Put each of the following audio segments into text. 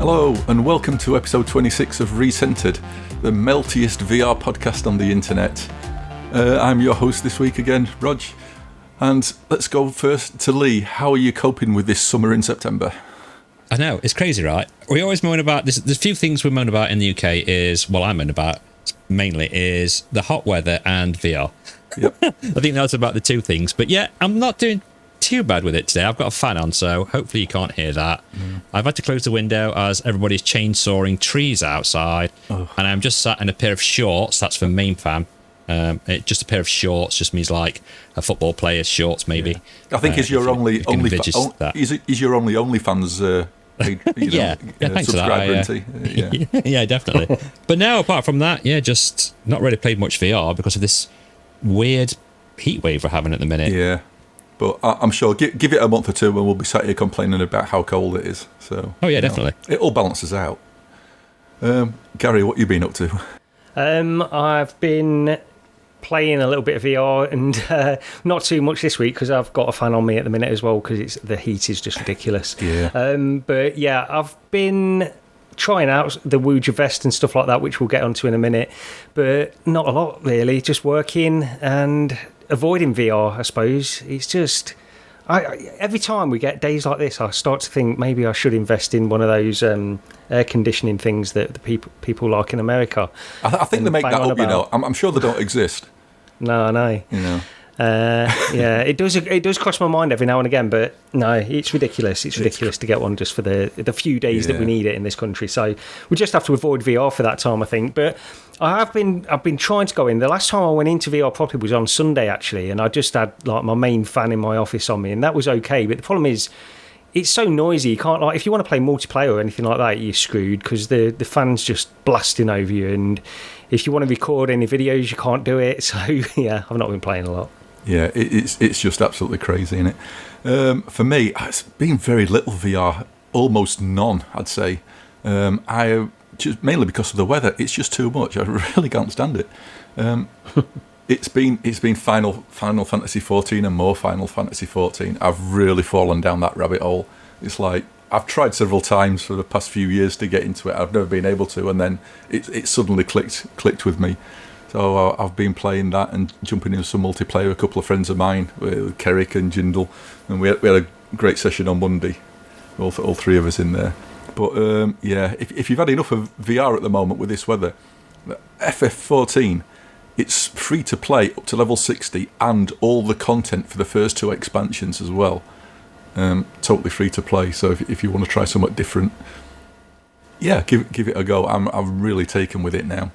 Hello and welcome to episode 26 of RECENTERED, the meltiest VR podcast on the internet. I'm your host this week again, Rog, and let's go first to Lee. How are you coping with this summer in September? I know, it's crazy, right? We always moan about this. There's a few things we moan about in the UK I moan about mainly is the hot weather and VR. Yep. I think that's about the two things. But yeah, I'm not doing too bad with it today. I've got a fan on, so hopefully you can't hear that. I've had to close the window as everybody's chainsawing trees outside, and I'm just sat in a pair of shorts. That's for main fan. Just a pair of shorts just means like a football player's shorts, maybe. Yeah. I think is your only is your only OnlyFans subscriber, yeah, definitely. But no, apart from that, just not really played much VR because of this weird heat wave we're having at the minute. Yeah. But I'm sure, give it a month or two and we'll be sat here complaining about how cold it is. So, definitely. It all balances out. Gary, what have you been up to? I've been playing a little bit of VR and not too much this week because I've got a fan on me at the minute as well because the heat is just ridiculous. Yeah. But yeah, I've been trying out the Woojer Vest and stuff like that, which we'll get onto in a minute. But not a lot, really. Just working and avoiding VR, I suppose. It's just every time we get days like this, I start to think maybe I should invest in one of those air conditioning things that the people like in America. I think they make that up, about. I'm sure they don't exist. No, I know. Yeah, it does cross my mind every now and again, but no, it's ridiculous. It's ridiculous to get one just for the few days that we need it in this country. So we just have to avoid VR for that time, I think. But I've been trying to go in. The last time I went into VR properly was on Sunday actually, and I just had like my main fan in my office on me, and that was okay. But the problem is, it's so noisy. You can't if you want to play multiplayer or anything like that, you're screwed because the fan's just blasting over you, and if you want to record any videos, you can't do it. So yeah, I've not been playing a lot. Yeah, it's just absolutely crazy, isn't it? For me, it's been very little VR, almost none, I'd say. I just mainly because of the weather. It's just too much. I really can't stand it. It's been Final Fantasy 14 and more Final Fantasy 14. I've really fallen down that rabbit hole. It's like I've tried several times for the past few years to get into it. I've never been able to, and then it suddenly clicked with me. So I've been playing that and jumping into some multiplayer. A couple of friends of mine, with Kerrick and Jindal, and we had a great session on Monday. All three of us in there. But if you've had enough of VR at the moment with this weather, FF14, it's free to play up to level 60 and all the content for the first two expansions as well. Totally free to play. So if you want to try something different, give it a go. I'm really taken with it now.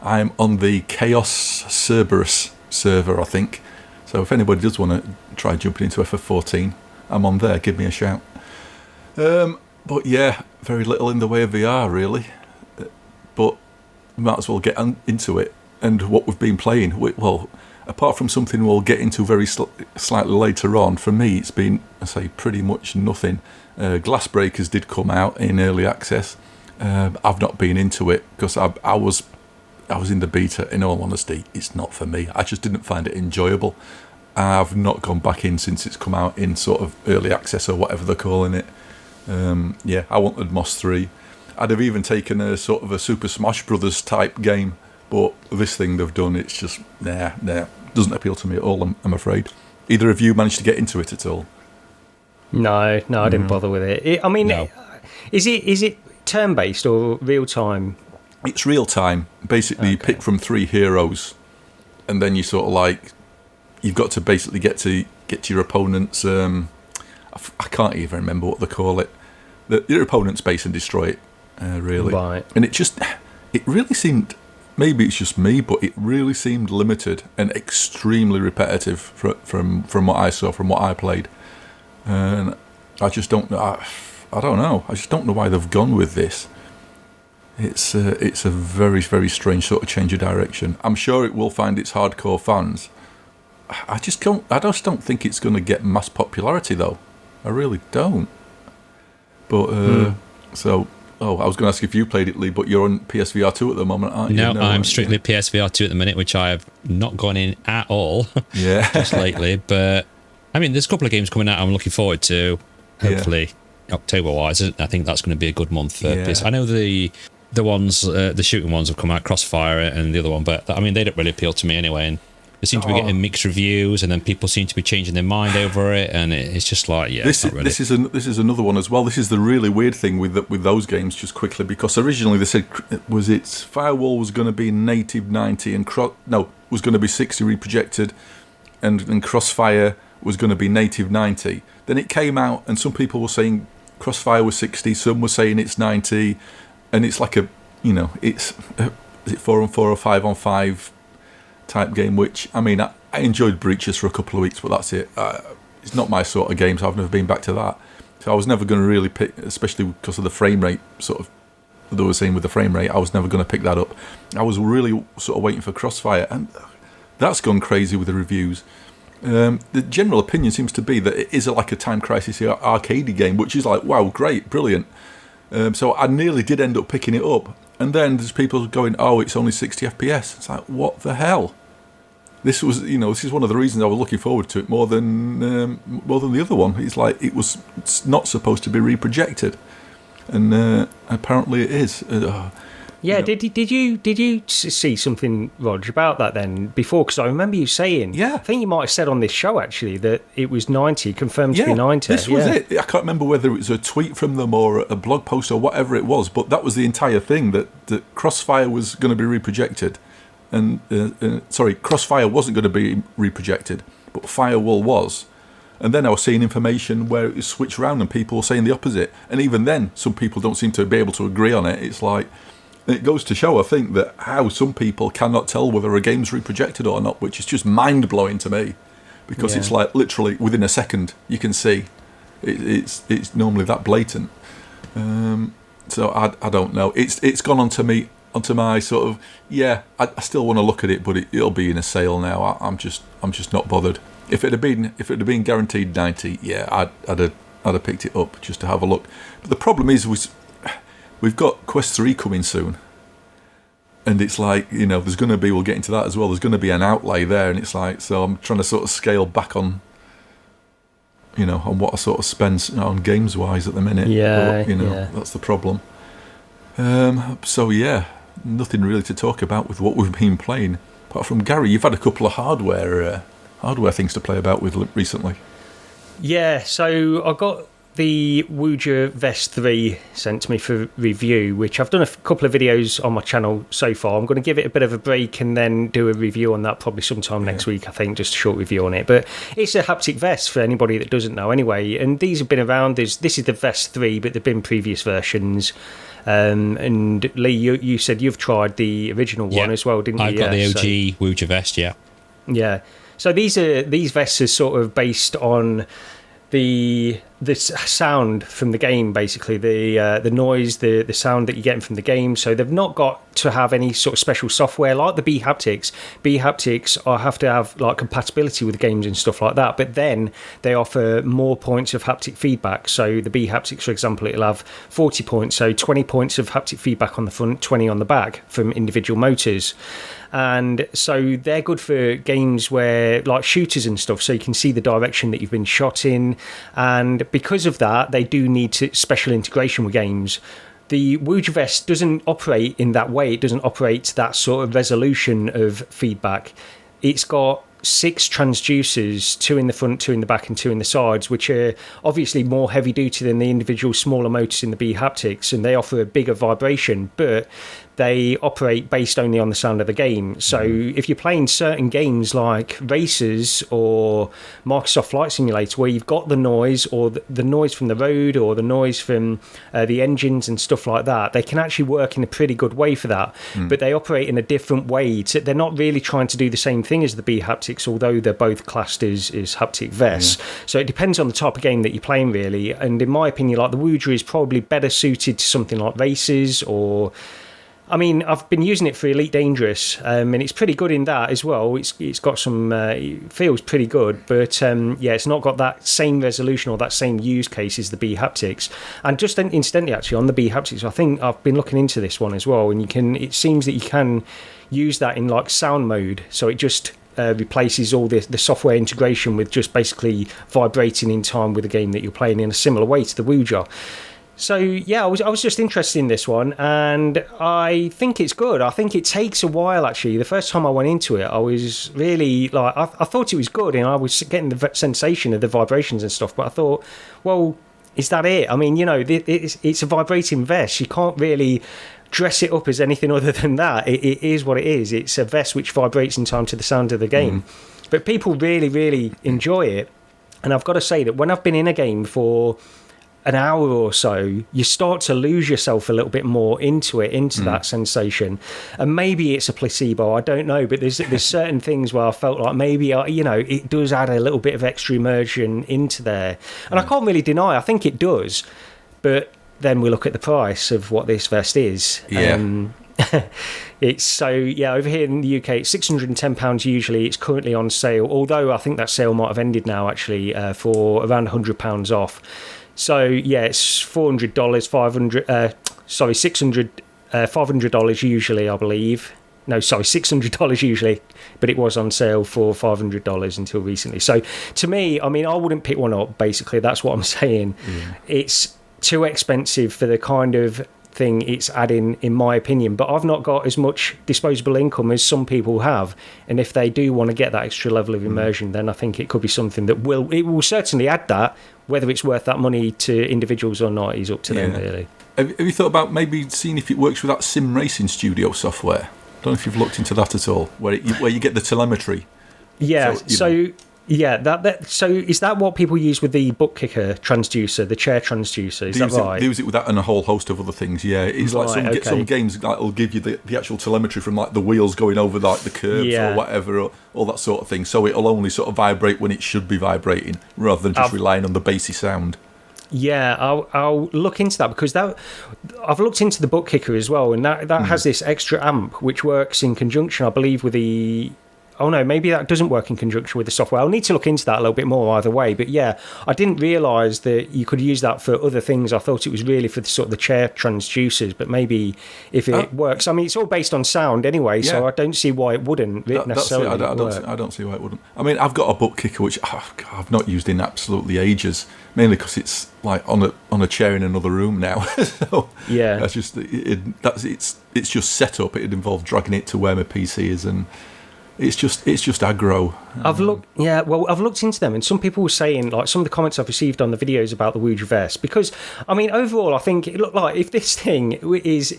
I'm on the Chaos Cerberus server, I think. So if anybody does want to try jumping into FF14, I'm on there. Give me a shout. But yeah, very little in the way of VR, really. But we might as well get into it. And what we've been playing, well, apart from something we'll get into very slightly later on, for me it's been, I say, pretty much nothing. Glassbreakers did come out in early access. I've not been into it because I was in the beta. In all honesty, it's not for me. I just didn't find it enjoyable. I've not gone back in since it's come out in sort of early access or whatever they're calling it. I wanted Moss 3. I'd have even taken a sort of a Super Smash Brothers type game, but this thing they've done, it's just doesn't appeal to me at all. I'm afraid. Either of you managed to get into it at all? No, I didn't bother with it. No. Is it turn-based or real-time? It's real-time. Basically, you pick from 3 heroes, and then you sort of you've got to basically get to your opponent's. I can't even remember what they call it. Your opponent's base and destroy it. Really, right. And it really seemed. Maybe it's just me, but it really seemed limited and extremely repetitive from what I saw, from what I played, and I just don't know. I don't know. I just don't know why they've gone with this. It's a very, very strange sort of change of direction. I'm sure it will find its hardcore fans. I just don't think it's going to get mass popularity, though. I really don't. But so. Oh, I was going to ask if you played it, Lee, but you're on PSVR 2 at the moment, aren't you? No, I'm strictly PSVR 2 at the minute, which I have not gone in at all. Yeah. Just lately. But, I mean, there's a couple of games coming out I'm looking forward to. Hopefully October-wise, I think that's going to be a good month for this. I know the ones, the shooting ones have come out, Crossfire and the other one, but I mean, they don't really appeal to me anyway. And they seem to be getting mixed reviews, and then people seem to be changing their mind over it, and it's just like, this is another one as well. This is the really weird thing with those games, just quickly, because originally they said Firewall was going to be native 90 and was going to be 60 reprojected, and Crossfire was going to be native 90. Then it came out, and some people were saying Crossfire was 60, some were saying it's 90, and it's like is it 4-on-4 or 5-on-5 type game, which, I mean, I enjoyed Breaches for a couple of weeks, but that's it. It's not my sort of game, so I've never been back to that. So I was never going to really pick, especially because of the frame rate, sort of, they were saying with the frame rate, I was never going to pick that up. I was really sort of waiting for Crossfire, and that's gone crazy with the reviews. The general opinion seems to be that it is like a Time Crisis arcade game, which is like, wow, great, brilliant. So I nearly did end up picking it up. And then there's people going, oh, it's only 60 FPS. It's like, what the hell? This was, this is one of the reasons I was looking forward to it more than the other one. It's like it's not supposed to be reprojected, and apparently it is. Did you see something, Rog, about that then before? Because I remember you saying, I think you might have said on this show actually that it was 90, confirmed to be 90. This was it. I can't remember whether it was a tweet from them or a blog post or whatever it was, but that was the entire thing, that Crossfire was going to be reprojected, and Crossfire wasn't going to be reprojected, but Firewall was. And then I was seeing information where it was switched around and people were saying the opposite, and even then some people don't seem to be able to agree on it. It's like, it goes to show, I think, that how some people cannot tell whether a game's reprojected or not, which is just mind-blowing to me, because it's like literally within a second you can see it's normally that blatant. So I don't know. It's gone onto my sort of, I still want to look at it, but it'll be in a sale now. I'm just not bothered. If it had been guaranteed 90, I'd have picked it up just to have a look. But the problem is we've got Quest 3 coming soon, and it's like, there's going to be, we'll get into that as well, there's going to be an outlay there, and it's like, so I'm trying to sort of scale back on, on what I sort of spend on games-wise at the minute. That's the problem. So nothing really to talk about with what we've been playing, apart from, Gary, you've had a couple of hardware things to play about with recently. So I got the Woojer Vest 3 sent to me for review, which I've done a couple of videos on my channel so far. I'm going to give it a bit of a break and then do a review on that probably sometime next week, I think, just a short review on it. But it's a haptic vest for anybody that doesn't know anyway, and these have been around. This is the Vest 3, but there have been previous versions. And Lee, you said you've tried the original one as well, didn't you? I've got the OG Woojer Vest, Yeah. So these vests are sort of based on the sound from the game, basically the noise, the sound that you're getting from the game. So they've not got to have any sort of special software like the B-Haptics. B-Haptics have to have like compatibility with games and stuff like that, but then they offer more points of haptic feedback. So the B-Haptics, for example, it'll have 40 points, so 20 points of haptic feedback on the front, 20 on the back from individual motors. And so they're good for games where, like shooters and stuff, so you can see the direction that you've been shot in. And because of that, they do need special integration with games. The Woojer Vest doesn't operate in that way. It doesn't operate to that sort of resolution of feedback. It's got 6 transducers, 2 in the front, 2 in the back and 2 in the sides, which are obviously more heavy duty than the individual smaller motors in the B-Haptics, and they offer a bigger vibration, but they operate based only on the sound of the game. So if you're playing certain games like Racers or Microsoft Flight Simulator, where you've got the noise or the noise from the road or the noise from the engines and stuff like that, they can actually work in a pretty good way for that. But they operate in a different way. They're not really trying to do the same thing as the B-Haptics, although they're both classed as haptic vests. So it depends on the type of game that you're playing, really. And in my opinion, like the Woojer is probably better suited to something like Racers or... I mean, I've been using it for Elite Dangerous, and it's pretty good in that as well. It's got some, it feels pretty good, but it's not got that same resolution or that same use case as the B-Haptics. And just incidentally, actually, on the B-Haptics, I think I've been looking into this one as well, and it seems that you can use that in like sound mode, so it just replaces all the software integration with just basically vibrating in time with the game that you're playing in a similar way to the Woojer. So yeah, I was just interested in this one, and I think it's good. I think it takes a while, actually. The first time I went into it, I was really like, I thought it was good, and I was getting the sensation of the vibrations and stuff, but I thought, well, is that it? I mean, it's a vibrating vest. You can't really dress it up as anything other than that. It is what it is. It's a vest which vibrates in time to the sound of the game. But people really, really enjoy it. And I've got to say that when I've been in a game for an hour or so, you start to lose yourself a little bit more into that sensation. And maybe it's a placebo, I don't know, but there's certain things where I felt like maybe it does add a little bit of extra immersion into there, and I can't really deny, I think it does. But then we look at the price of what this vest is. It's over here in the UK it's £610 usually. It's currently on sale, although I think that sale might have ended now, actually, for around £100 off. So it's $400, $500 usually, I believe. No, sorry, $600 usually, but it was on sale for $500 until recently. So to me, I mean, I wouldn't pick one up, basically. That's what I'm saying. It's too expensive for the kind of thing it's adding, in my opinion. But I've not got as much disposable income as some people have, and if they do want to get that extra level of immersion, then I think it could be something that will certainly add that. Whether it's worth that money to individuals or not is up to them, really. Have you thought about maybe seeing if it works with that Sim Racing Studio software? I don't know if you've looked into that at all, where you get the telemetry. Yeah, so is that what people use with the butt kicker transducer, the chair transducer? Is that right? They use it with that and a whole host of other things. Yeah, it's like some games that will give you the actual telemetry from like the wheels going over like the curbs or whatever, or all that sort of thing. So it'll only sort of vibrate when it should be vibrating, rather than just relying on the bassy sound. Yeah, I'll look into that, because I've looked into the butt kicker as well, and that has this extra amp which works in conjunction, I believe, with the. Oh no, maybe that doesn't work in conjunction with the software. I'll need to look into that a little bit more either way. But yeah, I didn't realise that you could use that for other things. I thought it was really for the sort of the chair transducers, but maybe if it works. I mean, it's all based on sound anyway, so I don't see why it wouldn't necessarily work. I don't see why it wouldn't. I mean, I've got a butt kicker which I've not used in absolutely ages, mainly because it's like on a chair in another room now. So yeah, that's just it's just set up. It involves dragging it to where my PC is, and it's just aggro. I've looked into them, and some people were saying, like, some of the comments I've received on the videos about the Woojer Vest, because I mean, overall, I think it looked like if this thing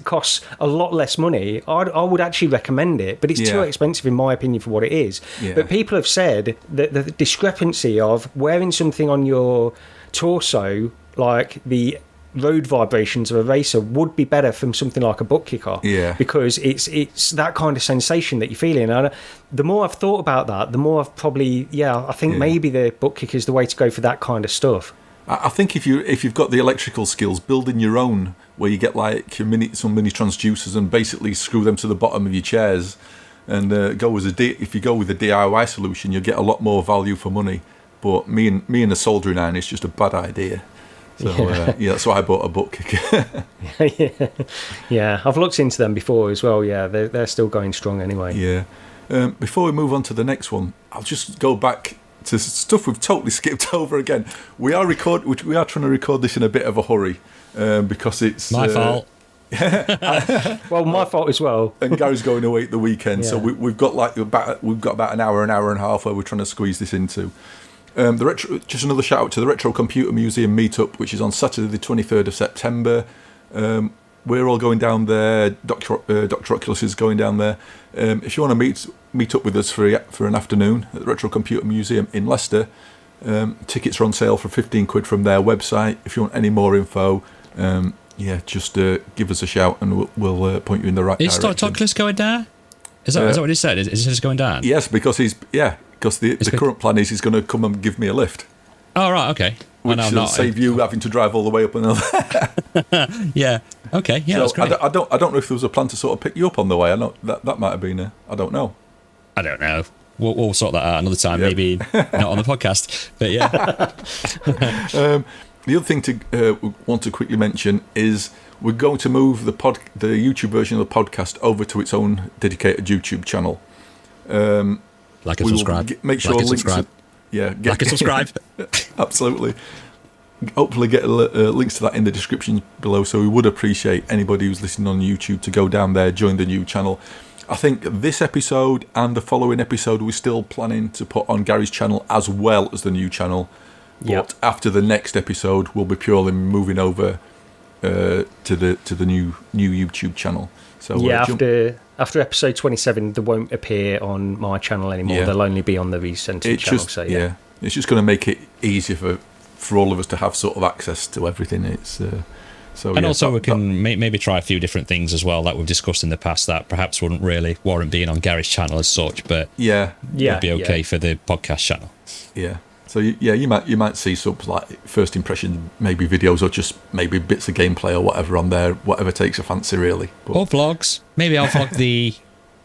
costs a lot less money, I would actually recommend it, but it's too expensive in my opinion for what it is. But people have said that the discrepancy of wearing something on your torso, like the road vibrations of a racer, would be better from something like a butt kicker, because it's that kind of sensation that you're feeling. And the more I've thought about that, the more I've probably I think maybe the butt kicker is the way to go for that kind of stuff. I think if you've got the electrical skills, building your own, where you get like some mini transducers and basically screw them to the bottom of your chairs, and if you go with a DIY solution, you'll get a lot more value for money. But me and a soldering iron is just a bad idea. So that's why I bought a butt kicker. Yeah, I've looked into them before as well. Yeah, they're still going strong anyway. Yeah. Before we move on to the next one, I'll just go back to stuff we've totally skipped over again. We are trying to record this in a bit of a hurry because it's my fault. Well, my fault as well. And Gary's going away at the weekend, so we've got about an hour and a half where we're trying to squeeze this into. Just another shout out to the Retro Computer Museum meetup, which is on Saturday the 23rd of September. We're all going down there. Dr. Oculus is going down there. If you want to meet up with us for an afternoon at the Retro Computer Museum in Leicester, tickets are on sale for £15 from their website. If you want any more info, just give us a shout and we'll point you in the right direction. Is Dr. Oculus going down? Is that what he said? Is he just going down? Yes, because the current plan is he's going to come and give me a lift. Oh, right, okay. Which will save you having to drive all the way up and over. Yeah, okay, yeah, that's great. I don't know if there was a plan to sort of pick you up on the way. I know that might have been I don't know. I don't know. We'll sort that out another time, maybe not on the podcast, but yeah. The other thing we want to quickly mention is we're going to move the YouTube version of the podcast over to its own dedicated YouTube channel. Like and subscribe. Make sure links. Subscribe. Like and subscribe. Absolutely. Hopefully get links to that in the description below. So we would appreciate anybody who's listening on YouTube to go down there, join the new channel. I think this episode and the following episode we're still planning to put on Gary's channel as well as the new channel. But after the next episode, we'll be purely moving over to the new YouTube channel. So after episode 27, they won't appear on my channel anymore. They'll only be on the RECENTERED channel. It's just going to make it easier for all of us to have sort of access to everything. It's also we can maybe try a few different things as well that we've discussed in the past that perhaps wouldn't really warrant being on Gary's channel as such, but would be okay for the podcast channel. Yeah. So you might see some like first impression, maybe videos or just maybe bits of gameplay or whatever on there, whatever takes your fancy really. Or vlogs. Maybe I'll vlog the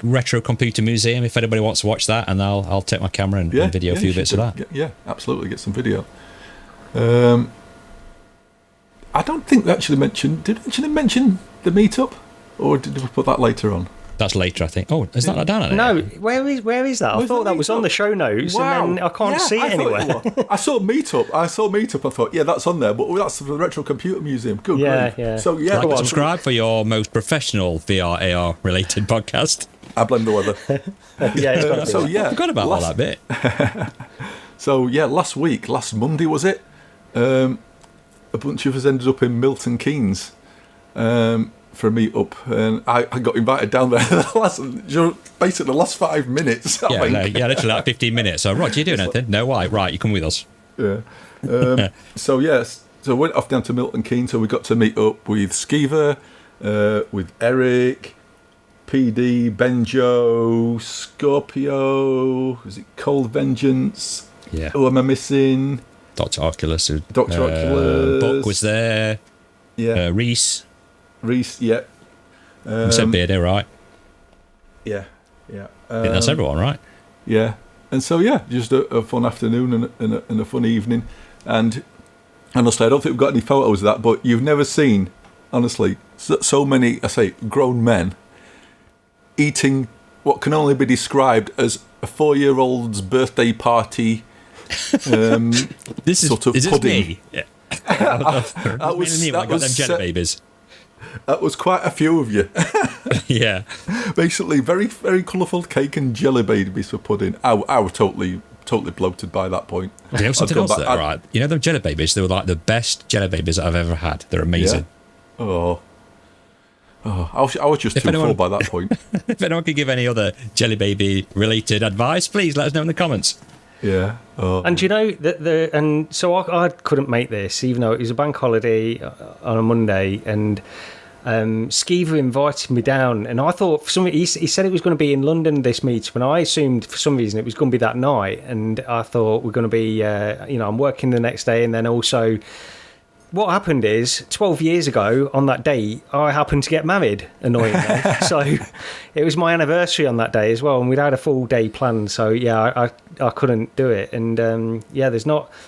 Retro Computer Museum if anybody wants to watch that, and I'll take my camera and video a few bits of that. Yeah, absolutely, get some video. I don't think we actually mentioned. Did we actually mention the meetup, or did we put that later on? That's later, I think. Oh, is that down on it? No, where is that? I thought that was on the show notes, and then I can't see it anywhere. I saw meetup. I thought, that's on there, but that's the Retro Computer Museum. Good grief. Yeah. So like and subscribe for your most professional VR AR related podcast. I blame the weather. It's got to be. I forgot about all that bit. So last Monday was it? A bunch of us ended up in Milton Keynes. For a meet-up, and I got invited down there basically the last 5 minutes. Literally like 15 minutes. So, Rod, you doing anything? No, why? Right, you come with us. Yeah. So we went off down to Milton Keynes, so we got to meet up with Skeever, with Eric, PD, Benjo, Scorpio, is it Cold Vengeance? Yeah. Who am I missing? Dr. Oculus. Oculus. Buck was there. Yeah. Reese, yeah. Said Beardo, right? Yeah. I think that's everyone, right? Yeah. And so, just a fun afternoon and a fun evening. And honestly, I don't think we've got any photos of that, but you've never seen, honestly, so many, I say, grown men eating what can only be described as a 4-year-old's birthday party this sort of is pudding. Me? Yeah. That was jelly babies. That was quite a few of you. Yeah. Basically, very, very colourful cake and jelly babies for pudding. I was totally bloated by that point. You know something else, right? You know the jelly babies? They were like the best jelly babies that I've ever had. They're amazing. Yeah. I was just too full by that point. If anyone could give any other jelly baby related advice, please let us know in the comments. Yeah. And you know that so I couldn't make this, even though it was a bank holiday on a Monday, and Skeever invited me down, and I thought for some he said it was going to be in London this meet, and I assumed for some reason it was going to be that night, and I thought we're going to be I'm working the next day, and then also. What happened is, 12 years ago, on that day, I happened to get married, annoyingly. So it was my anniversary on that day as well, and we'd had a full day planned. So, I couldn't do it. And, there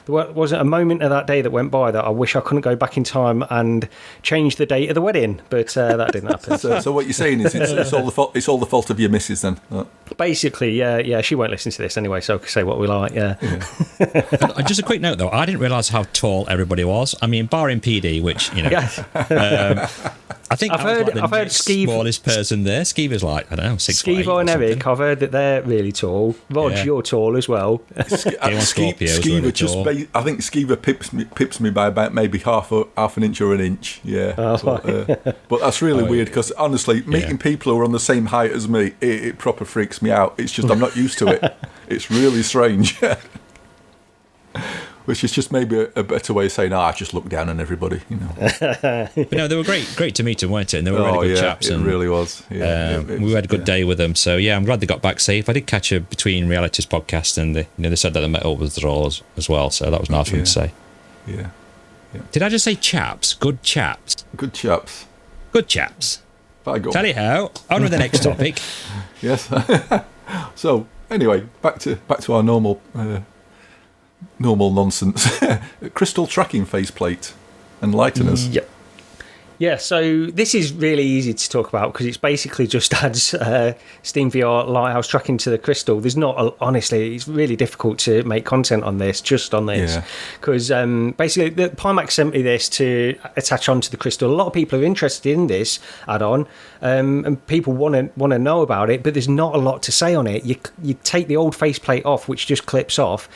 wasn't a moment of that day that went by that I wish I couldn't go back in time and change the date of the wedding. But that didn't happen. So what you're saying is it's all the fault of your missus then? Basically, yeah, she won't listen to this anyway, so I can say what we like, yeah. Just a quick note, though. I didn't realise how tall everybody was. I mean, barring PD, which, I think I've heard Skeev, smallest person there. Skeever's like, I don't know, 6 foot 8 Skeever and Eric, I've heard that they're really tall. Rog, you're tall as well. Skeever really I think Skeever pips me by about maybe half an inch or an inch. Yeah. But that's really weird because honestly, meeting people who are on the same height as me, it proper freaks me out. It's just I'm not used to it. It's really strange. Which is just maybe a better way of saying, I just look down on everybody, But no, they were great to meet them, weren't it? And they were really good chaps. It really was. Yeah, we had a good day with them. So, I'm glad they got back safe. I did catch a Between Realities podcast, and they said that they met up with the Raws as well. So that was nice for them to say. Yeah. Did I just say chaps? Good chaps. Good chaps. Good chaps. Tell you how. On with the next topic. Yes. So, anyway, back to our normal nonsense. Crystal tracking faceplate and lighteners. Yeah, so this is really easy to talk about because it's basically just adds Steam VR Lighthouse tracking to the Crystal. There's not, honestly, it's really difficult to make content on this, just on this. Because basically, the Pimax sent me this to attach onto the Crystal. A lot of people are interested in this add-on, and people want to know about it, but there's not a lot to say on it. You take the old faceplate off, which just clips off,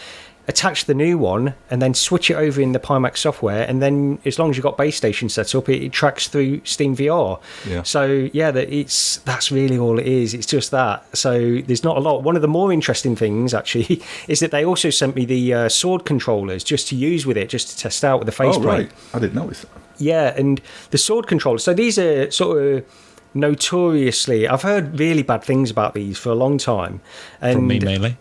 attach the new one, and then switch it over in the Pimax software, and then as long as you've got base station set up, it tracks through Steam VR. So yeah, that's really all it is. It's just that. So there's not a lot. One of the more interesting things actually is that they also sent me the sword controllers just to use with it, just to test out with the faceplate. Oh right, I didn't notice that. Yeah, and the sword controllers. So these are sort of notoriously, I've heard really bad things about these for a long time. And from me mainly.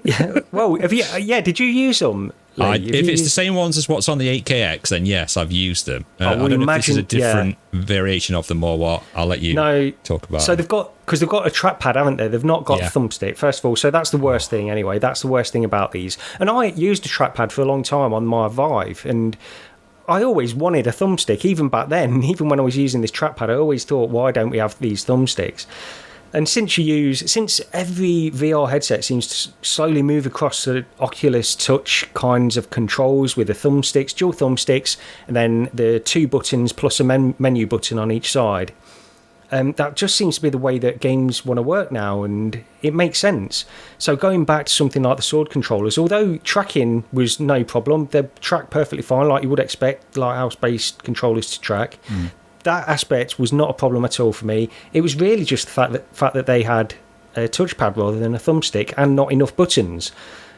Yeah, well, have you? Yeah, did you use them? If it's the same ones as what's on the 8KX, then yes, I've used them. I don't know if this is a different variation of them or what. I'll let you talk about. So they've got a trackpad, haven't they? They've not got a thumbstick, first of all. So that's the worst thing anyway. That's the worst thing about these. And I used a trackpad for a long time on my Vive, and I always wanted a thumbstick, even back then. Even when I was using this trackpad, I always thought, why don't we have these thumbsticks? And since every VR headset seems to slowly move across the Oculus Touch kinds of controls with the thumbsticks, dual thumbsticks, and then the 2 buttons plus a menu button on each side, that just seems to be the way that games want to work now, and it makes sense. So going back to something like the sword controllers, although tracking was no problem, they track perfectly fine, like you would expect Lighthouse-based controllers to track. That aspect was not a problem at all for me. It was really just the fact that they had a touchpad rather than a thumbstick and not enough buttons.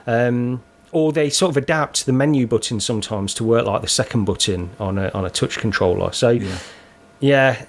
Or they sort of adapt the menu button sometimes to work like the second button on a touch controller. So yeah,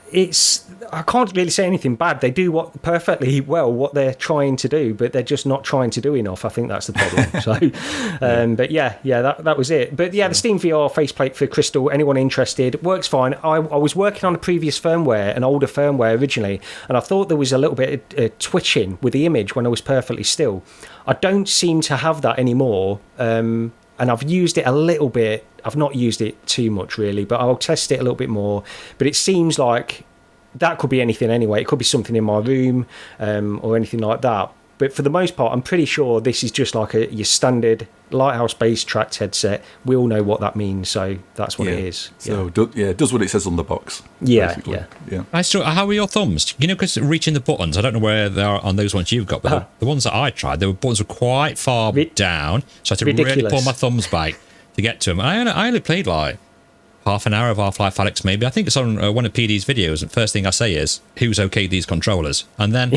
I can't really say anything bad. They do perfectly well what they're trying to do, but they're just not trying to do enough. I think that's the problem. So, but yeah, that was it. But yeah, the Steam VR faceplate for Crystal, anyone interested, works fine. I was working on a previous firmware, an older firmware originally, and I thought there was a little bit of twitching with the image when I was perfectly still. I don't seem to have that anymore, and I've used it a little bit. I've not used it too much really, but I'll test it a little bit more. But it seems like that could be anything anyway. It could be something in my room or anything like that. But for the most part, I'm pretty sure this is just like your standard Lighthouse-based tracked headset. We all know what that means, so that's what it is. So it does what it says on the box. Yeah. How are your thumbs? You know, because reaching the buttons, I don't know where they are on those ones you've got, but the ones that I tried, the buttons were quite far down, so I had to really pull my thumbs back to get to them. And I only played like half an hour of Half-Life Alyx maybe. I think it's on one of PD's videos, and first thing I say is, who's okayed these controllers? And then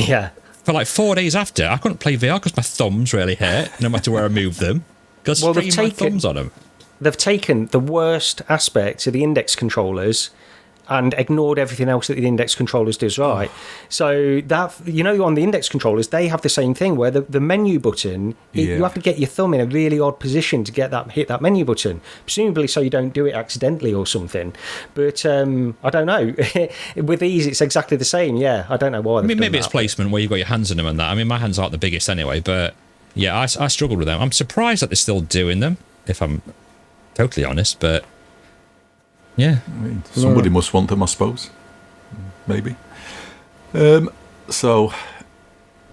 for like 4 days after, I couldn't play VR because my thumbs really hurt, no matter where I moved them. Because they've my thumbs on them. They've taken the worst aspects of the index controllers and ignored everything else that the index controllers does right. So that, on the index controllers, they have the same thing where the menu button, you have to get your thumb in a really odd position to hit that menu button, presumably so you don't do it accidentally or something. But I don't know. With these, it's exactly the same. Yeah, I don't know why. Maybe it's placement where you've got your hands in them and that. I mean, my hands aren't the biggest anyway, but yeah, I struggled with them. I'm surprised that they're still doing them, if I'm totally honest, but yeah. I mean, somebody must want them, I suppose. Maybe. So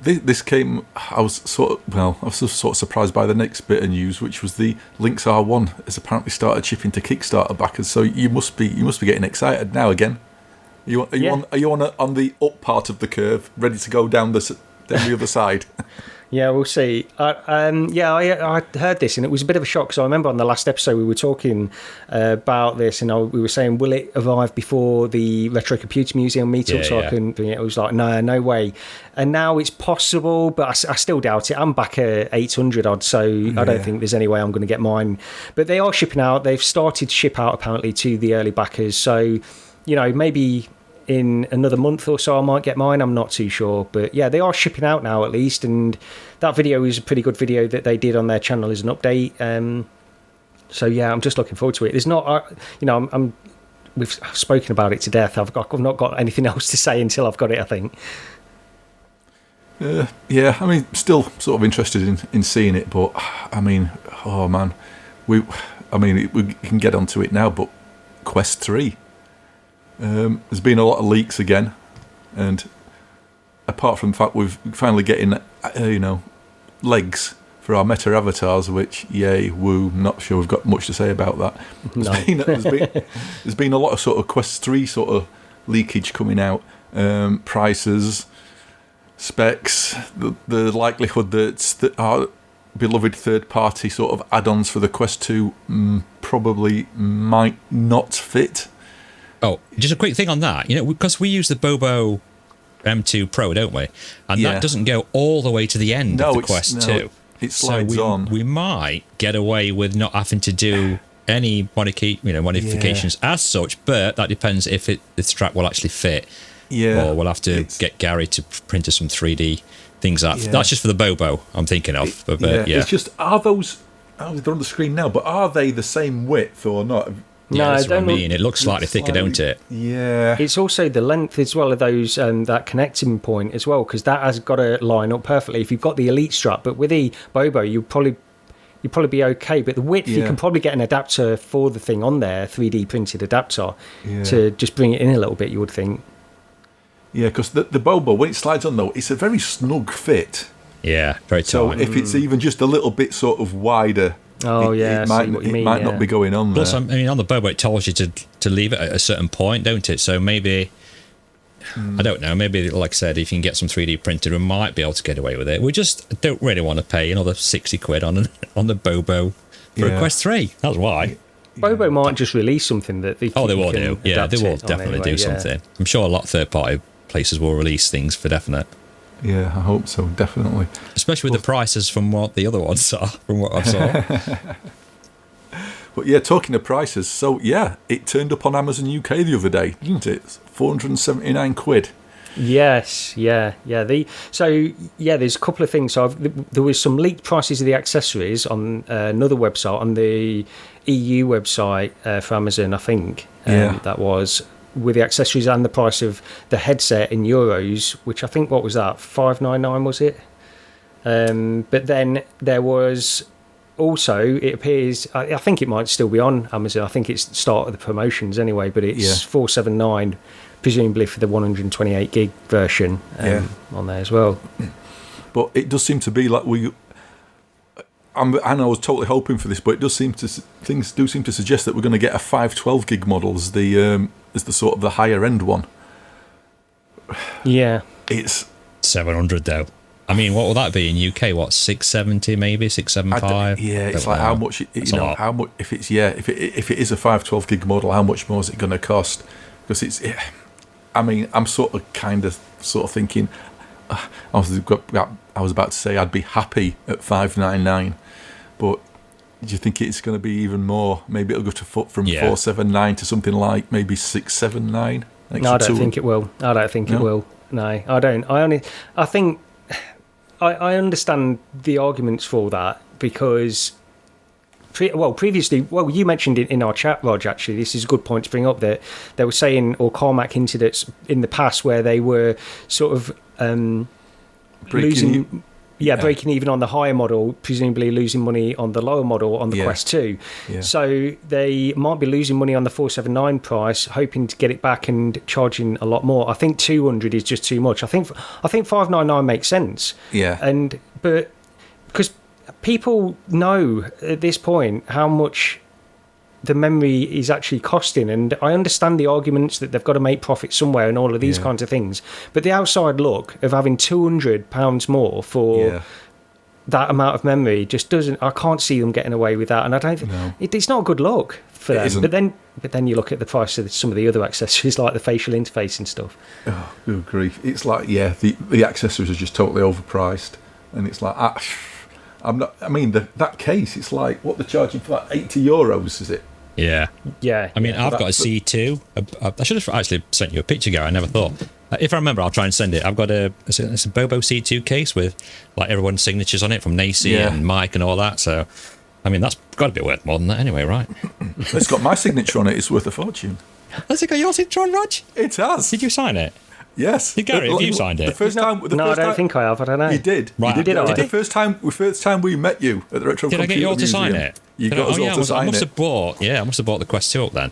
this came. I was sort of surprised by the next bit of news, which was the Lynx R1 has apparently started shipping to Kickstarter backers. So you must be getting excited now again. Are you on the up part of the curve, ready to go down the other side? Yeah, we'll see. I heard this, and it was a bit of a shock. because I remember on the last episode we were talking about this, and we were saying, will it arrive before the Retro Computer Museum meetup? So I couldn't bring it. It was like, no way. And now it's possible, but I still doubt it. I'm back at 800 odd, so I don't think there's any way I'm going to get mine. But they are shipping out. They've started to ship out apparently to the early backers. So, maybe in another month or so I might get mine. I'm not too sure, but yeah, they are shipping out now at least, and that video is a pretty good video that they did on their channel as an update. So yeah, I'm just looking forward to it. There's not, we've spoken about it to death. I've not got anything else to say until I've got it, I think. Yeah, I mean, still sort of interested in seeing it, but I mean, oh man, we can get onto it now, but Quest 3. There's been a lot of leaks again, and apart from the fact we've finally getting, legs for our meta avatars, which, yay, woo, not sure we've got much to say about that. There's been a lot of sort of Quest 3 sort of leakage coming out, prices, specs, the likelihood that our beloved third-party sort of add-ons for the Quest 2 probably might not fit. Oh, just a quick thing on that, because we use the Bobo M2 Pro, don't we? And that doesn't go all the way to the end of the Quest 2. It slides on. We might get away with not having to do any modifications as such, but that depends if the strap will actually fit. Yeah. Or we'll have to get Gary to print us some 3D things out. That's just for the Bobo I'm thinking of. It's just, are those, they're on the screen now, but are they the same width or not? Yeah, that's what I mean. It looks slightly thicker, don't it? Yeah. It's also the length as well of those that connecting point as well, because that has got to line up perfectly. If you've got the Elite strap, but with the Bobo, you'd probably be okay. But the width, you can probably get an adapter for the thing on there, 3D printed adapter, to just bring it in a little bit. You would think. Yeah, because the Bobo, when it slides on though, it's a very snug fit. Yeah, very tight. So if it's even just a little bit sort of wider. It might not be going on there. Plus, on the Bobo, it tells you to leave it at a certain point, don't it? So maybe, I don't know, maybe, like I said, if you can get some 3D printed, we might be able to get away with it. We just don't really want to pay another 60 quid on the Bobo for a Quest 3. That's why. Bobo might just release something that they they will do. Yeah, they will definitely do something. I'm sure a lot of third-party places will release things for definite. Yeah, I hope so, definitely. Especially with the prices from what the other ones are, from what I saw. But yeah, talking of prices, so yeah, it turned up on Amazon UK the other day, didn't it? 479 quid. Yes, yeah. There's a couple of things. So there was some leaked prices of the accessories on another website, on the EU website for Amazon, I think. That was with the accessories and the price of the headset in euros, which I think, what was that, 599 was it? But then there was also, it appears, I think it might still be on Amazon, I think it's the start of the promotions anyway, but it's 479 presumably for the 128 gig version on there as well. But it does seem to be like and I was totally hoping for this, but it does seem things do seem to suggest that we're going to get a 512 gig model as the sort of the higher end one. Yeah, it's 700 though. I mean, what will that be in UK? What, 670 maybe, 675? Yeah, it's like how much how much if it is a 512 gig model, how much more is it going to cost? Because I'm sort of thinking. I was about to say I'd be happy at 599, but do you think it's going to be even more? Maybe it'll go to from 479 to something like maybe 679. No, I don't think it will. It will. No, I don't. I think I understand the arguments for that because. Previously, you mentioned it in our chat, Rog, actually, this is a good point to bring up, that they were saying, or Carmack hinted at in the past, where they were sort of breaking even on the higher model, presumably losing money on the lower model on the Quest 2. Yeah. So they might be losing money on the 479 price, hoping to get it back and charging a lot more. I think 200 is just too much. I think 599 makes sense. Yeah. But because people know at this point how much the memory is actually costing, and I understand the arguments that they've got to make profit somewhere and all of these kinds of things, but the outside look of having £200 more for that amount of memory just doesn't. I can't see them getting away with that, and I don't think it's not a good look for them. But then you look at the price of some of the other accessories like the facial interface and stuff. Oh, good grief! It's like the accessories are just totally overpriced, and it's like I'm not. I mean, that case, it's like what they're charging for, like €80, is it? Yeah. I mean, I've got a C2. I should have actually sent you a picture, Gary. I never thought. If I remember, I'll try and send it. I've got it's a Bobo C2 case with like everyone's signatures on it from Nacy and Mike and all that. So, I mean, that's got to be worth more than that anyway, right? It's got my signature on it. It's worth a fortune. Has it got your signature on, Rog? It has. Did you sign it? Yes. Did Gary, have you signed it? I don't think I have. I don't know. You did. Right. You did. The first time we met you at the Retro Computer Museum. Did I get you all to sign it? You got us all to sign it. I must have bought the Quest 2 up then.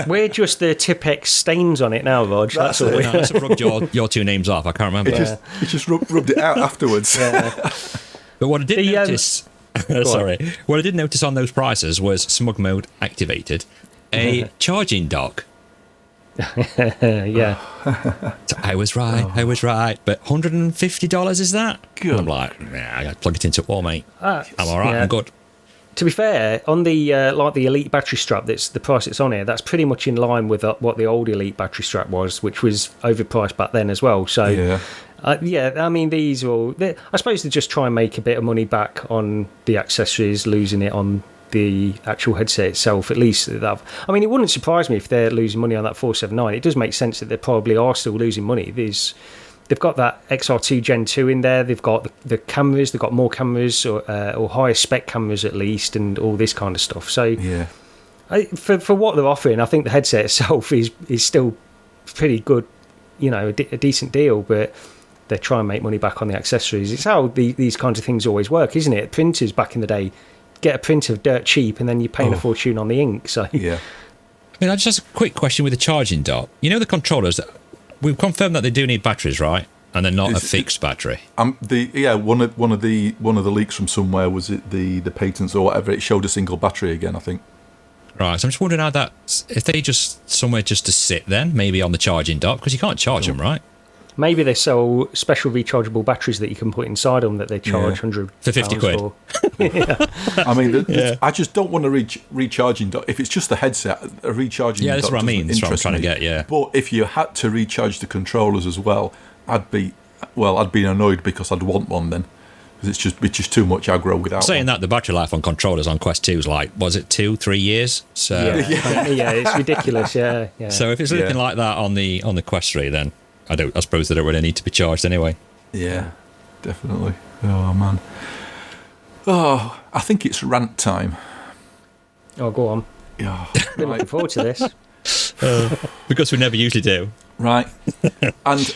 We're just the Tipex stains on it now, Rog. That's all. No, let's have rubbed your two names off. I can't remember. It just rubbed it out afterwards. But what I did notice... sorry. What I did notice on those prices was smug mode activated, a charging dock. Yeah. So I was right. But $150 is that? Good. And I'm like, I got to plug it into it all, mate. I'm all right. I'm good. To be fair, on the like the Elite battery strap, that's the price it's on here. That's pretty much in line with what the old Elite battery strap was, which was overpriced back then as well. So, I mean, these will. I suppose they just try and make a bit of money back on the accessories, losing it on the actual headset itself. At least that. I mean, it wouldn't surprise me if they're losing money on that 479. It does make sense that they probably are still losing money. They've got that XR2 Gen 2 in there. They've got the cameras. They've got more cameras or higher spec cameras at least, and all this kind of stuff. So, for what they're offering, I think the headset itself is still pretty good. You know, a decent deal, but they try and make money back on the accessories. It's how these kinds of things always work, isn't it? Printers back in the day, get a printer dirt cheap, and then you're paying a fortune on the ink. So, I mean, I just have a quick question with the charging dock. You know, the controllers. We've confirmed that they do need batteries, right? And they're not a fixed battery. One of the leaks from somewhere was it the patents or whatever. It showed a single battery again, I think. Right. So I'm just wondering how if they just somewhere just to sit then, maybe on the charging dock, because you can't charge them, right? Maybe they sell special rechargeable batteries that you can put inside them that they charge £100 for 50 quid. For. I mean, I just don't want a recharging dock. If it's just the headset, a recharging dock. That's what I mean. That's what I'm trying to get. Yeah. But if you had to recharge the controllers as well, I'd be annoyed because I'd want one then, because it's just too much aggro without. Saying one. that, the battery life on controllers on Quest 2 is like, was it 2-3 years? So it's ridiculous. Yeah. So if it's looking like that on the Quest 3, then I suppose they don't really need to be charged anyway. Yeah, definitely. Oh man. Oh, I think it's rant time. Oh, go on. Yeah, Been looking forward to this. Because we never usually do. Right. And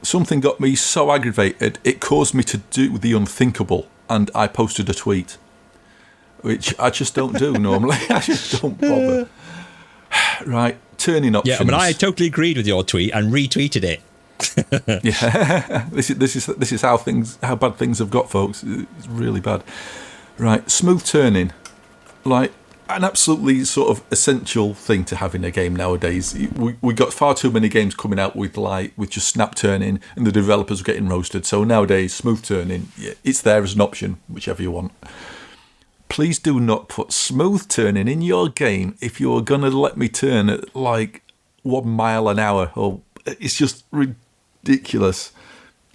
something got me so aggravated, it caused me to do the unthinkable, and I posted a tweet, which I just don't do normally. I just don't bother. Right, turning options. Yeah, I mean, I totally agreed with your tweet and retweeted it. This is how bad things have got, folks. It's really bad. Right, smooth turning, like an absolutely sort of essential thing to have in a game nowadays. We got far too many games coming out with just snap turning, and the developers are getting roasted. So nowadays, smooth turning, it's there as an option, whichever you want. Please do not put smooth turning in your game if you're gonna let me turn at like 1 mile an hour. Or it's just ridiculous.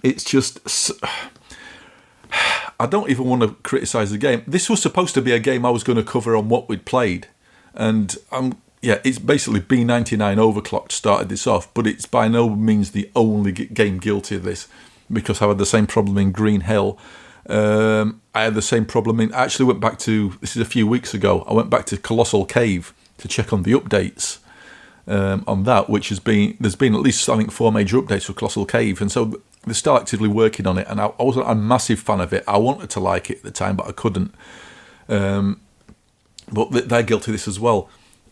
It's just. I don't even want to criticise the game. This was supposed to be a game I was going to cover on what we'd played, and it's basically B99 Overclocked started this off, but it's by no means the only game guilty of this, because I had the same problem in Green Hill. I had the same problem I actually went back to, this is a few weeks ago, I went back to Colossal Cave to check on the updates on that, there's been at least, I think, 4 major updates for Colossal Cave, and so they're still actively working on it, and I wasn't a massive fan of it. I wanted to like it at the time, but I couldn't. But they're guilty of this as well.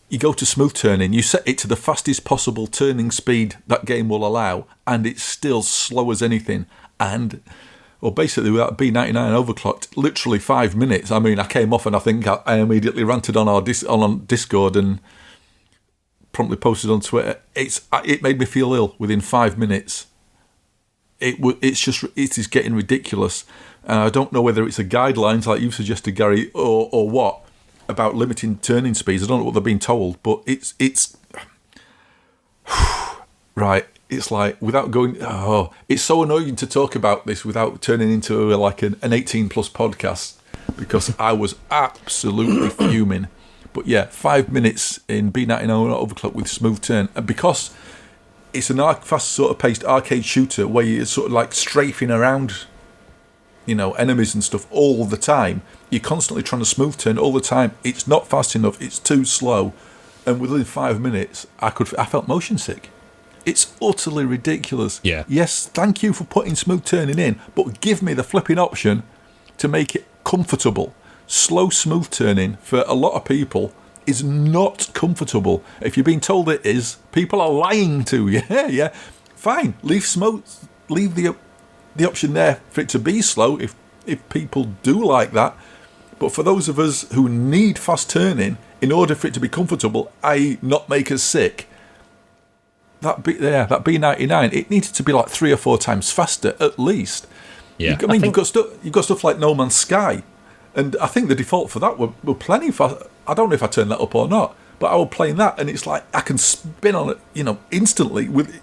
You go to smooth turning, you set it to the fastest possible turning speed that game will allow, and it's still slow as anything. And, well, basically, without B99 overclocked, literally 5 minutes. I mean, I came off and I think I immediately ranted on our on Discord and promptly posted on Twitter. It made me feel ill within 5 minutes. It is getting ridiculous. I don't know whether it's a guidelines like you suggested, Gary, or what about limiting turning speeds. I don't know what they're being told, but it's right. It's like without going. Oh, it's so annoying to talk about this without turning into like an 18+ podcast, because I was absolutely fuming. But yeah, 5 minutes in B99 overclock with smooth turn, and because it's an fast sort of paced arcade shooter where you're sort of like strafing around, enemies and stuff all the time. You're constantly trying to smooth turn all the time. It's not fast enough. It's too slow. And within 5 minutes, I felt motion sick. It's utterly ridiculous. Yeah. Yes, thank you for putting smooth turning in, but give me the flipping option to make it comfortable. Slow smooth turning for a lot of people is not comfortable. If you're being told it is, people are lying to you. Yeah, fine. Leave the option there for it to be slow if people do like that. But for those of us who need fast turning in order for it to be comfortable, i.e. not make us sick, that B99, it needed to be like 3 or 4 times faster at least. Yeah. You've got stuff like No Man's Sky, and I think the default for that were plenty fast. I don't know if I turned that up or not, but I was playing that, and it's like I can spin on it, instantly with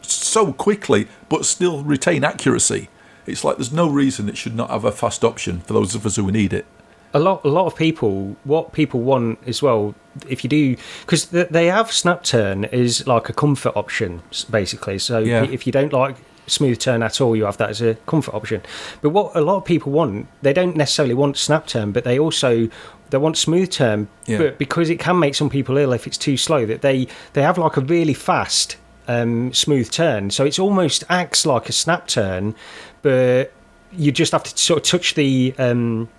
so quickly, but still retain accuracy. It's like there's no reason it should not have a fast option for those of us who need it. A lot of people, what people want as well, if you do, because they have snap turn is like a comfort option, basically. So if you don't like smooth turn at all, you have that as a comfort option. But what a lot of people want, they don't necessarily want snap turn, but they want smooth turn, but because it can make some people ill if it's too slow, that they have like a really fast smooth turn. So it's almost acts like a snap turn, but you just have to sort of touch the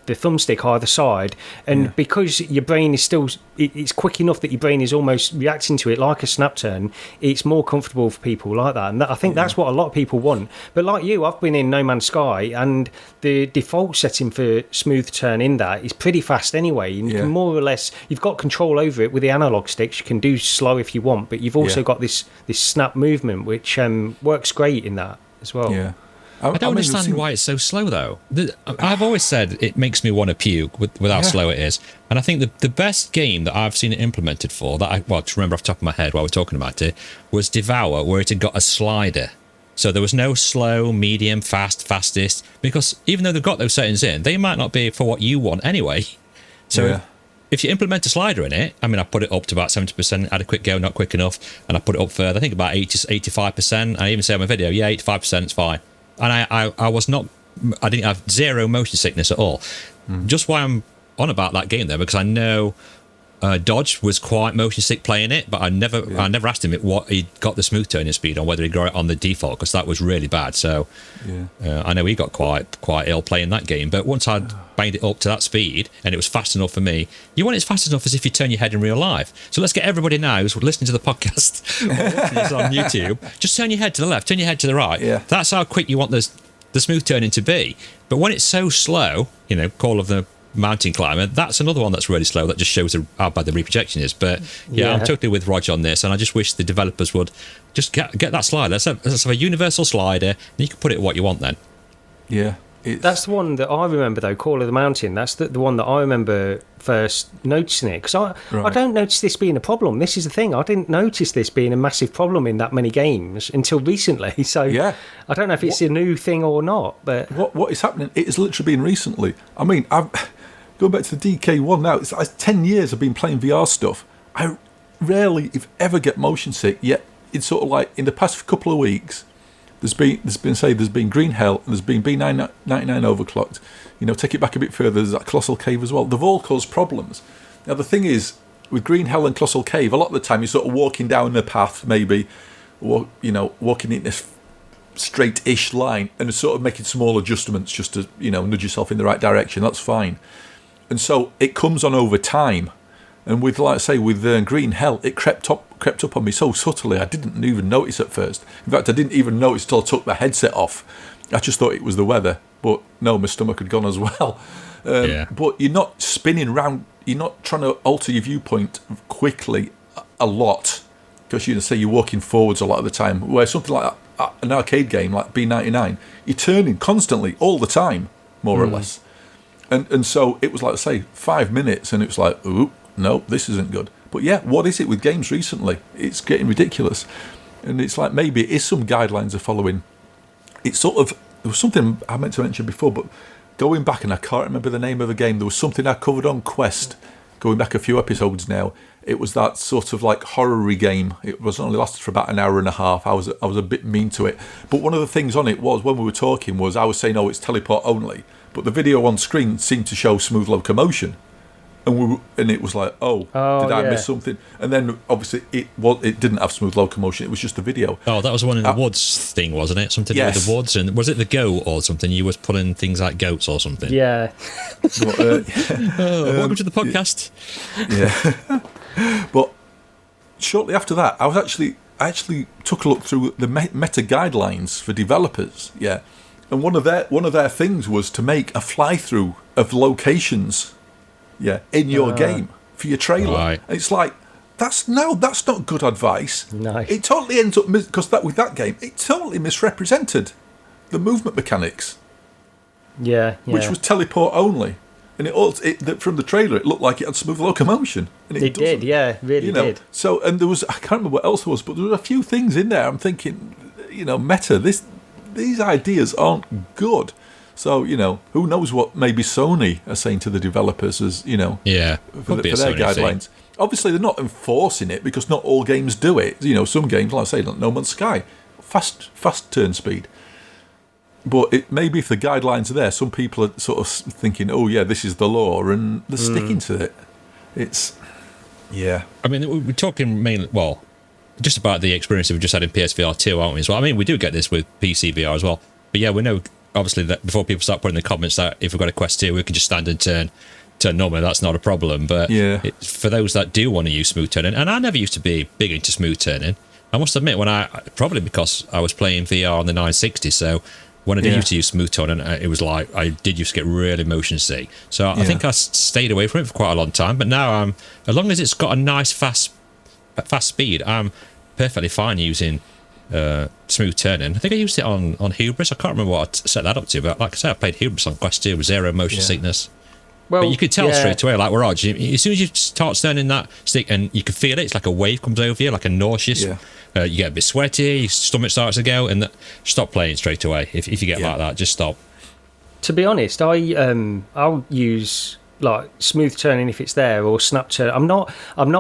thumbstick either side, and because your brain is still, it's quick enough that your brain is almost reacting to it like a snap turn, it's more comfortable for people like that. And I think that's what a lot of people want. But like you, I've been in No Man's Sky, and the default setting for smooth turn in that is pretty fast anyway. You can more or less, you've got control over it with the analog sticks. You can do slow if you want, but you've also got this snap movement, which works great in that as well. Yeah. I don't understand why it's so slow, though. I've always said it makes me want to puke with how slow it is. And I think the best game that I've seen it implemented for, to remember off the top of my head while we're talking about it, was Devour, where it had got a slider. So there was no slow, medium, fastest, because even though they've got those settings in, they might not be for what you want anyway. So if you implement a slider in it, I mean, I put it up to about 70%, had a quick go, not quick enough, and I put it up further, I think about 85%. I even say on my video, 85%, it's fine. And I didn't have zero motion sickness at all. Just why I'm on about that game there, because I know Dodge was quite motion sick playing it, but I never asked him what he got the smooth turning speed on, whether he got it on the default, because that was really bad. So I know he got quite ill playing that game. But once I'd banged it up to that speed and it was fast enough for me, you want it fast enough as if you turn your head in real life. So let's get everybody now who's listening to the podcast or watching this on YouTube, just turn your head to the left, turn your head to the right. Yeah. That's how quick you want the smooth turning to be. But when it's so slow, Call of the Mountain Climber, that's another one that's really slow. That just shows how bad the reprojection is. But I'm totally with Roger on this, and I just wish the developers would just get that slider. Let's have a universal slider, and you can put it what you want then. Yeah. That's the one that I remember, though, Call of the Mountain. That's the one that I remember first noticing it. Because I don't notice this being a problem. This is the thing. I didn't notice this being a massive problem in that many games until recently. So I don't know if it's a new thing or not. But what is happening? It has literally been recently. I mean, going back to the DK1 now, it's 10 years I've been playing VR stuff. I rarely, if ever, get motion sick. Yet it's sort of like in the past couple of weeks, there's been Green Hell and there's been B99 overclocked. Take it back a bit further, there's that Colossal Cave as well. They've all caused problems. Now the thing is, with Green Hell and Colossal Cave, a lot of the time you're sort of walking down the path, maybe, walking in this straight-ish line and sort of making small adjustments just to, nudge yourself in the right direction. That's fine. And so it comes on over time. And with, like I say, with Green Hell, it crept up on me so subtly, I didn't even notice at first. In fact, I didn't even notice until I took the headset off. I just thought it was the weather. But no, my stomach had gone as well. But you're not spinning round, you're not trying to alter your viewpoint quickly a lot. Because you're walking forwards a lot of the time. Where something like an arcade game like B99, you're turning constantly, all the time, more or less. And so it was like, say, 5 minutes, and it was like, ooh, no, this isn't good. But what is it with games recently? It's getting ridiculous. And it's like maybe it is some guidelines are following. It's sort of, there was something I meant to mention before, but going back, and I can't remember the name of the game, there was something I covered on Quest, going back a few episodes now. It was that sort of like horror-y game. It was only lasted for about an hour and a half. I was a bit mean to it. But one of the things on it was, when we were talking, was I was saying, oh, it's teleport only. But the video on screen seemed to show smooth locomotion. and it was like, did I miss something? And then obviously it didn't have smooth locomotion. It was just the video. Oh, that was the one in the woods thing, wasn't it? Something to do with the woods, and was it the goat or something? You was pulling things like goats or something. Yeah. Welcome to the podcast. Yeah. But shortly after that, I actually took a look through the meta guidelines for developers. Yeah. And one of their things was to make a fly-through of locations. Yeah, in your game for your trailer. Right. It's like that's not good advice. No, it totally ends up because with that game, it totally misrepresented the movement mechanics. Yeah. Which was teleport only, and from the trailer it looked like it had smooth locomotion, and it did. Yeah, really did. So and there was I can't remember what else there was, but there were a few things in there. I'm thinking, meta. These ideas aren't good. So, who knows what maybe Sony are saying to the developers as, for their guidelines. Thing. Obviously, they're not enforcing it because not all games do it. Some games, like I say, like No Man's Sky, fast turn speed. But maybe if the guidelines are there, some people are sort of thinking, oh, yeah, this is the law, and they're sticking to it. I mean, we're talking mainly, just about the experience we've just had in PSVR 2, aren't we, as well? I mean, we do get this with PC VR as well. But yeah, we know, obviously, that before people start putting in the comments that if we've got a Quest 2, we can just stand and turn normally, that's not a problem. But for those that do want to use smooth turning, and I never used to be big into smooth turning, I must admit, probably because I was playing VR on the 960, so when I did used to use smooth turning, it was like I did used to get really motion sick. So I think I stayed away from it for quite a long time. But now, as long as it's got a nice fast speed, I'm perfectly fine using smooth turning. I think I used it on Hubris. I can't remember what I set that up to, but like I said, I played Hubris on Quest 2 with zero motion sickness. Well, but you could tell straight away, like Raj, as soon as you start turning that stick and you can feel it, it's like a wave comes over you, like a nauseous. You get a bit sweaty, your stomach starts to go, and stop playing straight away. If you get like that, just stop. To be honest, I'll use like smooth turning if it's there, or snap turn. I'm not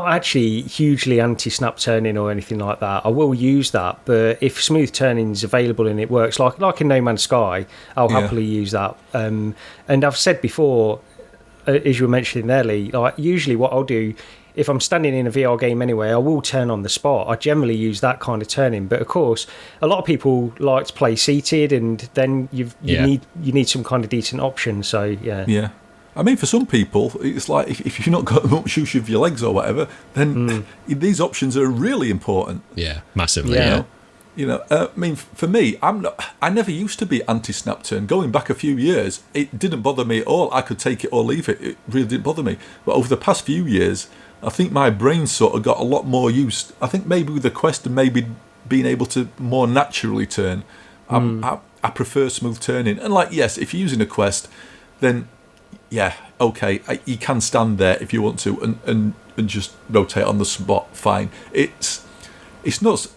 actually hugely anti snap turning or anything like that. I will use that, but if smooth turning is available and it works, like in No Man's Sky, I'll happily use that. And I've said before, as you were mentioning there, Lee, like usually what I'll do, if I'm standing in a VR game anyway, I will turn on the spot. I generally use that kind of turning, but of course, a lot of people like to play seated, and then you need some kind of decent option. So yeah. I mean, for some people, it's like if you've not got much use of your legs or whatever, then these options are really important. Yeah, massively. I mean, for me, I never used to be anti-snap turn. Going back a few years, it didn't bother me at all. I could take it or leave it. It really didn't bother me. But over the past few years, I think my brain sort of got a lot more used. I think maybe with the Quest and maybe being able to more naturally turn, I prefer smooth turning. And yes, if you're using a Quest, then you can stand there if you want to and just rotate on the spot. Fine. It's not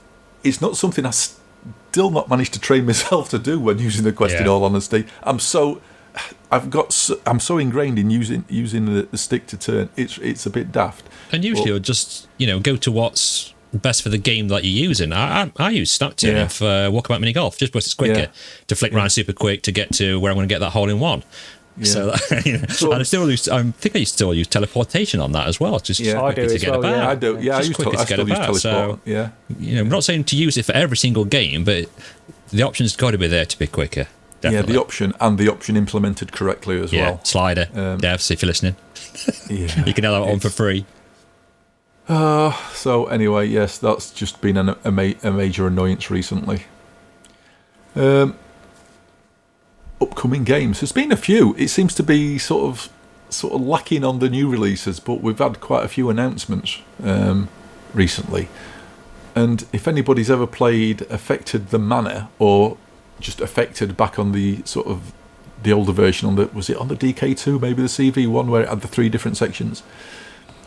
something I still not managed to train myself to do when using the Quest. In all honesty, I'm so ingrained in using the stick to turn. It's a bit daft. And usually you'll just go to what's best for the game that you're using. I use snap turning for walkabout mini golf just because it's quicker to flick around super quick to get to where I'm going to get that hole in one. So, and I think I still use teleportation on that as well. It's just quicker to get about. I do. Yeah, I still use teleport. So, I'm not saying to use it for every single game, but the option's got to be there to be quicker. Definitely. Yeah, the option implemented correctly as well. Slider, devs, if you're listening. You can have that on for free. So anyway, yes, that's just been a major annoyance recently. Upcoming games. There's been a few. It seems to be sort of lacking on the new releases, but we've had quite a few announcements recently. And if anybody's ever played Affected the Manor or just Affected back on the sort of the older version was it on the DK2, maybe the CV1 where it had the 3 different sections.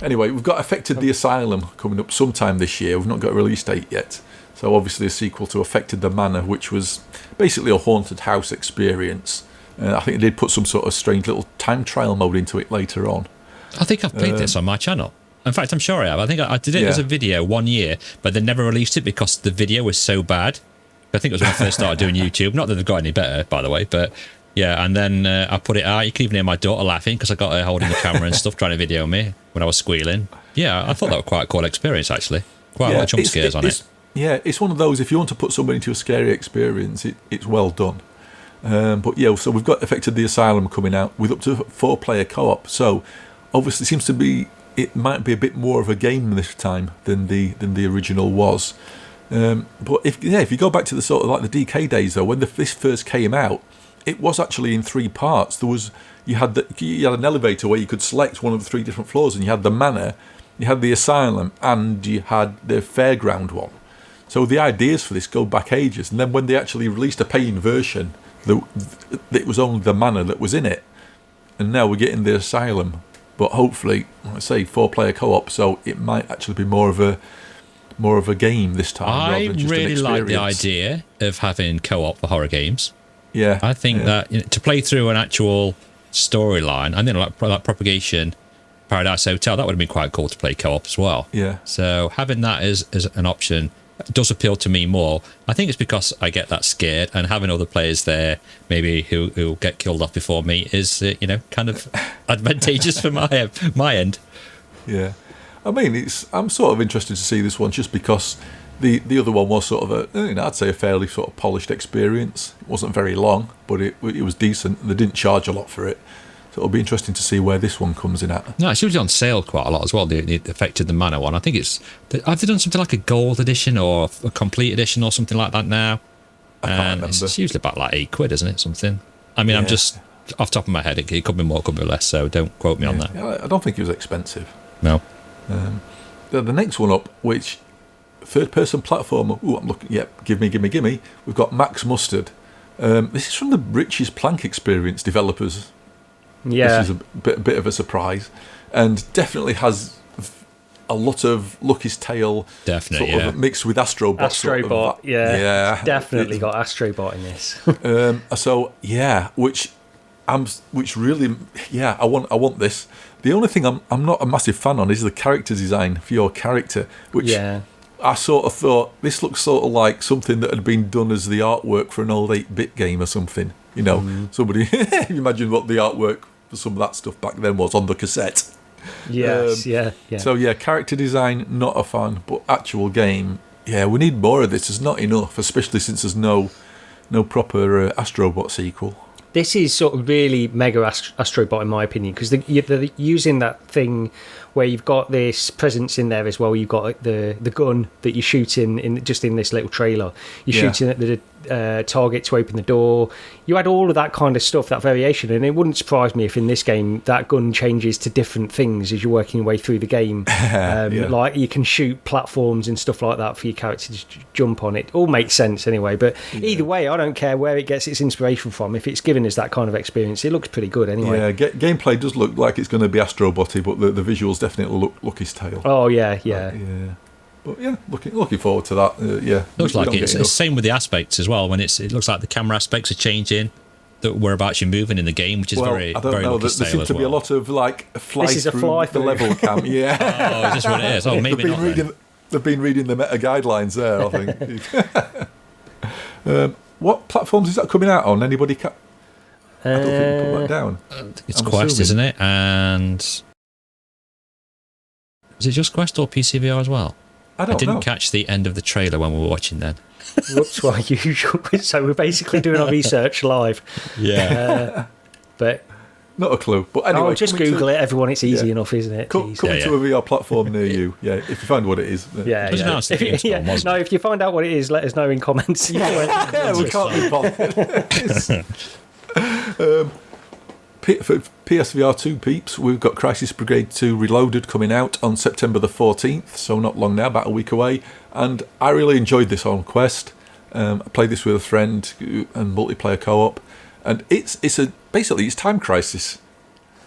Anyway, we've got Affected the Asylum coming up sometime this year. We've not got a release date yet. So obviously a sequel to Affected the Manor, which was basically a haunted house experience. I think they did put some sort of strange little time trial mode into it later on. I think I've played this on my channel. In fact, I'm sure I have. I think I did it as a video 1 year, but they never released it because the video was so bad. I think it was when I first started doing YouTube. Not that they've got any better, by the way, but Yeah, and then I put it out. You can even hear my daughter laughing because I got her holding the camera and stuff, trying to video me when I was squealing. Yeah, I thought that was quite a cool experience, actually. Quite a lot of jump scares on it. Yeah, it's one of those, if you want to put somebody into a scary experience, it's well done. But yeah, so we've got Affected the Asylum coming out with up to 4-player co-op. So obviously it seems to be, it might be a bit more of a game this time than the original was. But if you go back to the sort of like the DK days though, when this first came out, it was actually in 3 parts. You had an elevator where you could select one of the 3 different floors, and you had the manor, you had the asylum, and you had the fairground one. So the ideas for this go back ages, and then when they actually released a paying version, it was only the manor that was in it, and now we're getting the asylum. But hopefully, let's say 4-player co-op, so it might actually be more of a game this time. I rather than just really an like the idea of having co-op for horror games. Yeah, I think that to play through an actual storyline, I think like Propagation, Paradise Hotel, that would have been quite cool to play co-op as well. Yeah. So having that as an option does appeal to me more. I think it's because I get that scared, and having other players there, maybe who get killed off before me, is kind of advantageous for my end. Yeah, I mean, I'm sort of interested to see this one just because the other one was sort of I'd say a fairly sort of polished experience. It wasn't very long, but it was decent. They didn't charge a lot for it. So it'll be interesting to see where this one comes in at. No, it's usually on sale quite a lot as well, the Affected the Manor one. I think have they done something like a gold edition or a complete edition or something like that now? I can't remember. It's usually about like £8, isn't it? Something. I mean, I'm just off the top of my head, it could be more, it could be less, so don't quote me on that. Yeah, I don't think it was expensive. No. The next one up, which third-person platformer. Oh, I'm looking. Yep, give me. We've got Max Mustard. This is from the Rich's Plank Experience developers. Yeah, this is a bit of a surprise, and definitely has a lot of Lucky's Tale, definitely, sort of mixed with Astrobot. Astrobot, yeah, definitely got Astrobot in this. So yeah, which really, yeah, I want this. The only thing I'm not a massive fan on is the character design for your character, which I sort of thought this looks sort of like something that had been done as the artwork for an old 8-bit game or something. Somebody imagine what the artwork for some of that stuff back then was on the cassette. Yes, yeah. So yeah, character design, not a fan, but actual game, yeah, we need more of this. There's not enough, especially since there's no proper Astrobot sequel. This is sort of really mega Astrobot in my opinion, because they're using that thing where you've got this presence in there as well. You've got the gun that you're shooting in this little trailer. You're shooting at the target to open the door. You add all of that kind of stuff, that variation, and it wouldn't surprise me if in this game that gun changes to different things as you're working your way through the game. Like you can shoot platforms and stuff like that for your character to jump on. It all makes sense anyway, but either way, I don't care where it gets its inspiration from. If it's given us that kind of experience, it looks pretty good anyway. Yeah, gameplay does look like it's going to be Astrobot-y, but the visuals definitely look Lucky's Tale. Oh yeah. But yeah, looking forward to that. Looks like it's the same with the aspects as well. When it looks like the camera aspects are changing, that whereabouts you're moving in the game, which is very Lucky's Tale. There seems to be a lot of like fly through the level cam. Yeah. Oh, is this what it is? Oh, maybe not. They've been reading the meta guidelines there, I think. What platforms is that coming out on? Anybody? I don't think you put that down. I think it's Quest, isn't it? And is it just Quest or PCVR as well? I didn't catch the end of the trailer when we were watching then. Whoops, well, usual. So we're basically doing our research live. Yeah. But not a clue. But anyway, just Google it, everyone. It's easy enough, isn't it? Coming to a VR platform near you. Yeah, if you find what it is. If you find out what it is, let us know in comments. We can't be bothered. For PSVR 2 peeps, we've got Crisis Brigade 2 Reloaded coming out on September the 14th, so not long now, about a week away. And I really enjoyed this on Quest. I played this with a friend and multiplayer co-op, and it's basically Time Crisis.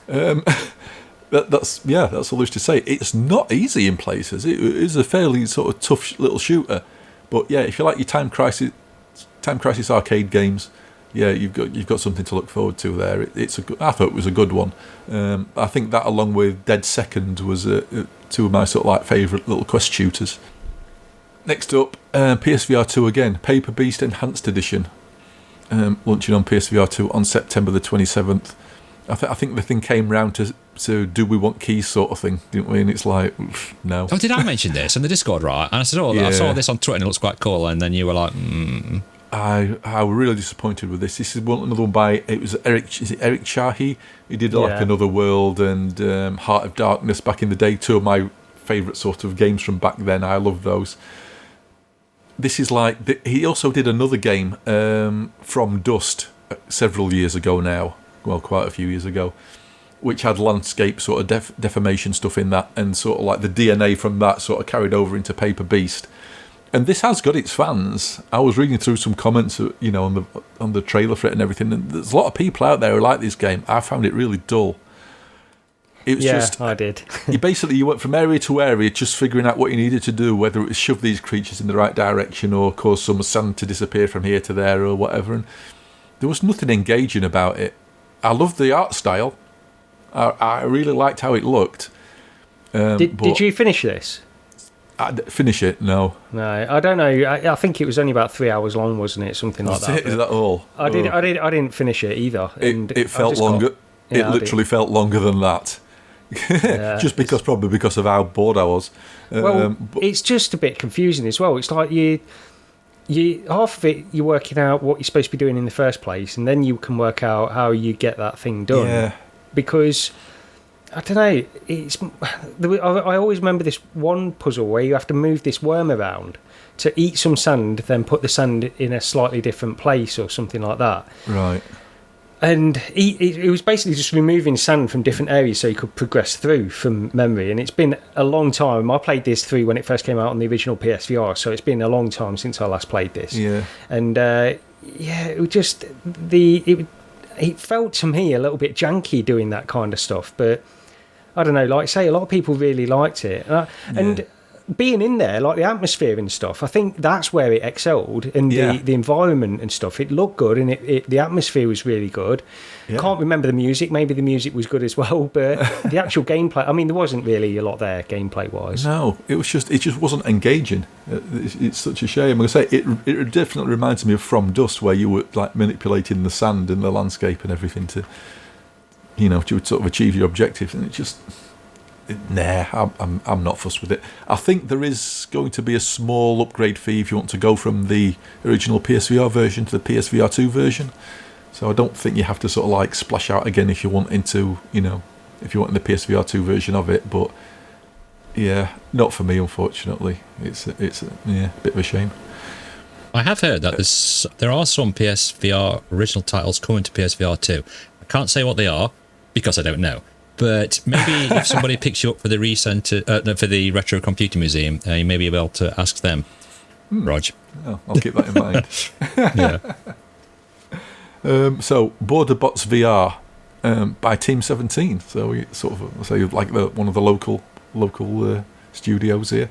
That's all there's to say. It's not easy in places. It is a fairly sort of tough little shooter, but yeah, if you like your Time Crisis arcade games, yeah, you've got something to look forward to there. I thought it was a good one. I think that, along with Dead Second, was two of my sort of like favourite little Quest shooters. Next up, PSVR 2 again, Paper Beast Enhanced Edition. launching on PSVR 2 on September the 27th. I think the thing came round to do we want keys sort of thing, didn't we? And it's like, no. Oh, did I mention this in the Discord, right? And I said, I saw this on Twitter and it looks quite cool. And then you were like, I was really disappointed with this. This is another one by, it was Eric Chahi. He did like Another World and Heart of Darkness back in the day. Two of my favourite sort of games from back then. I love those. This is like, he also did another game, From Dust, several years ago now. Well, quite a few years ago, which had landscape sort of deformation stuff in that, and sort of like the DNA from that sort of carried over into Paper Beast. And this has got its fans. I was reading through some comments, on the trailer for it and everything, and there's a lot of people out there who like this game. I found it really dull. It was I did. you went from area to area, just figuring out what you needed to do, whether it was shove these creatures in the right direction or cause some sand to disappear from here to there or whatever. And there was nothing engaging about it. I loved the art style. I really liked how it looked. Did you finish this? Finish it? No. No, I don't know. I think it was only about 3 hours long, wasn't it? Something like that. Is that all? I didn't finish it either. And it felt longer. It literally felt longer than that. Probably because of how bored I was. It's just a bit confusing as well. It's like you half of it you're working out what you're supposed to be doing in the first place, and then you can work out how you get that thing done. Yeah. Because I don't know, I always remember this one puzzle where you have to move this worm around to eat some sand, then put the sand in a slightly different place or something like that. Right. And it was basically just removing sand from different areas so you could progress through from memory. And it's been a long time. I played this through when it first came out on the original PSVR, so it's been a long time since I last played this. Yeah. And it was just it felt to me a little bit janky doing that kind of stuff. But I don't know. Like I say, a lot of people really liked it, and being in there, like the atmosphere and stuff, I think that's where it excelled. And the environment and stuff, it looked good, and the atmosphere was really good. Yeah. Can't remember the music. Maybe the music was good as well, but the actual gameplay, I mean, there wasn't really a lot there gameplay wise. No, it just wasn't engaging. It's such a shame. I'm going to say it definitely reminds me of From Dust, where you were like manipulating the sand and the landscape and everything to sort of achieve your objectives, and it just. Nah, I'm not fussed with it. I think there is going to be a small upgrade fee if you want to go from the original PSVR version to the PSVR 2 version. So I don't think you have to sort of like splash out again if you want into, if you want the PSVR 2 version of it. But yeah, not for me, unfortunately. It's a bit of a shame. I have heard that there are some PSVR original titles coming to PSVR 2. I can't say what they are because I don't know. But maybe if somebody picks you up for the for the Retro Computer Museum, you may be able to ask them, Rog. Oh, I'll keep that in mind. Yeah. So, Border Bots VR by Team 17. So we sort of say like one of the local studios here.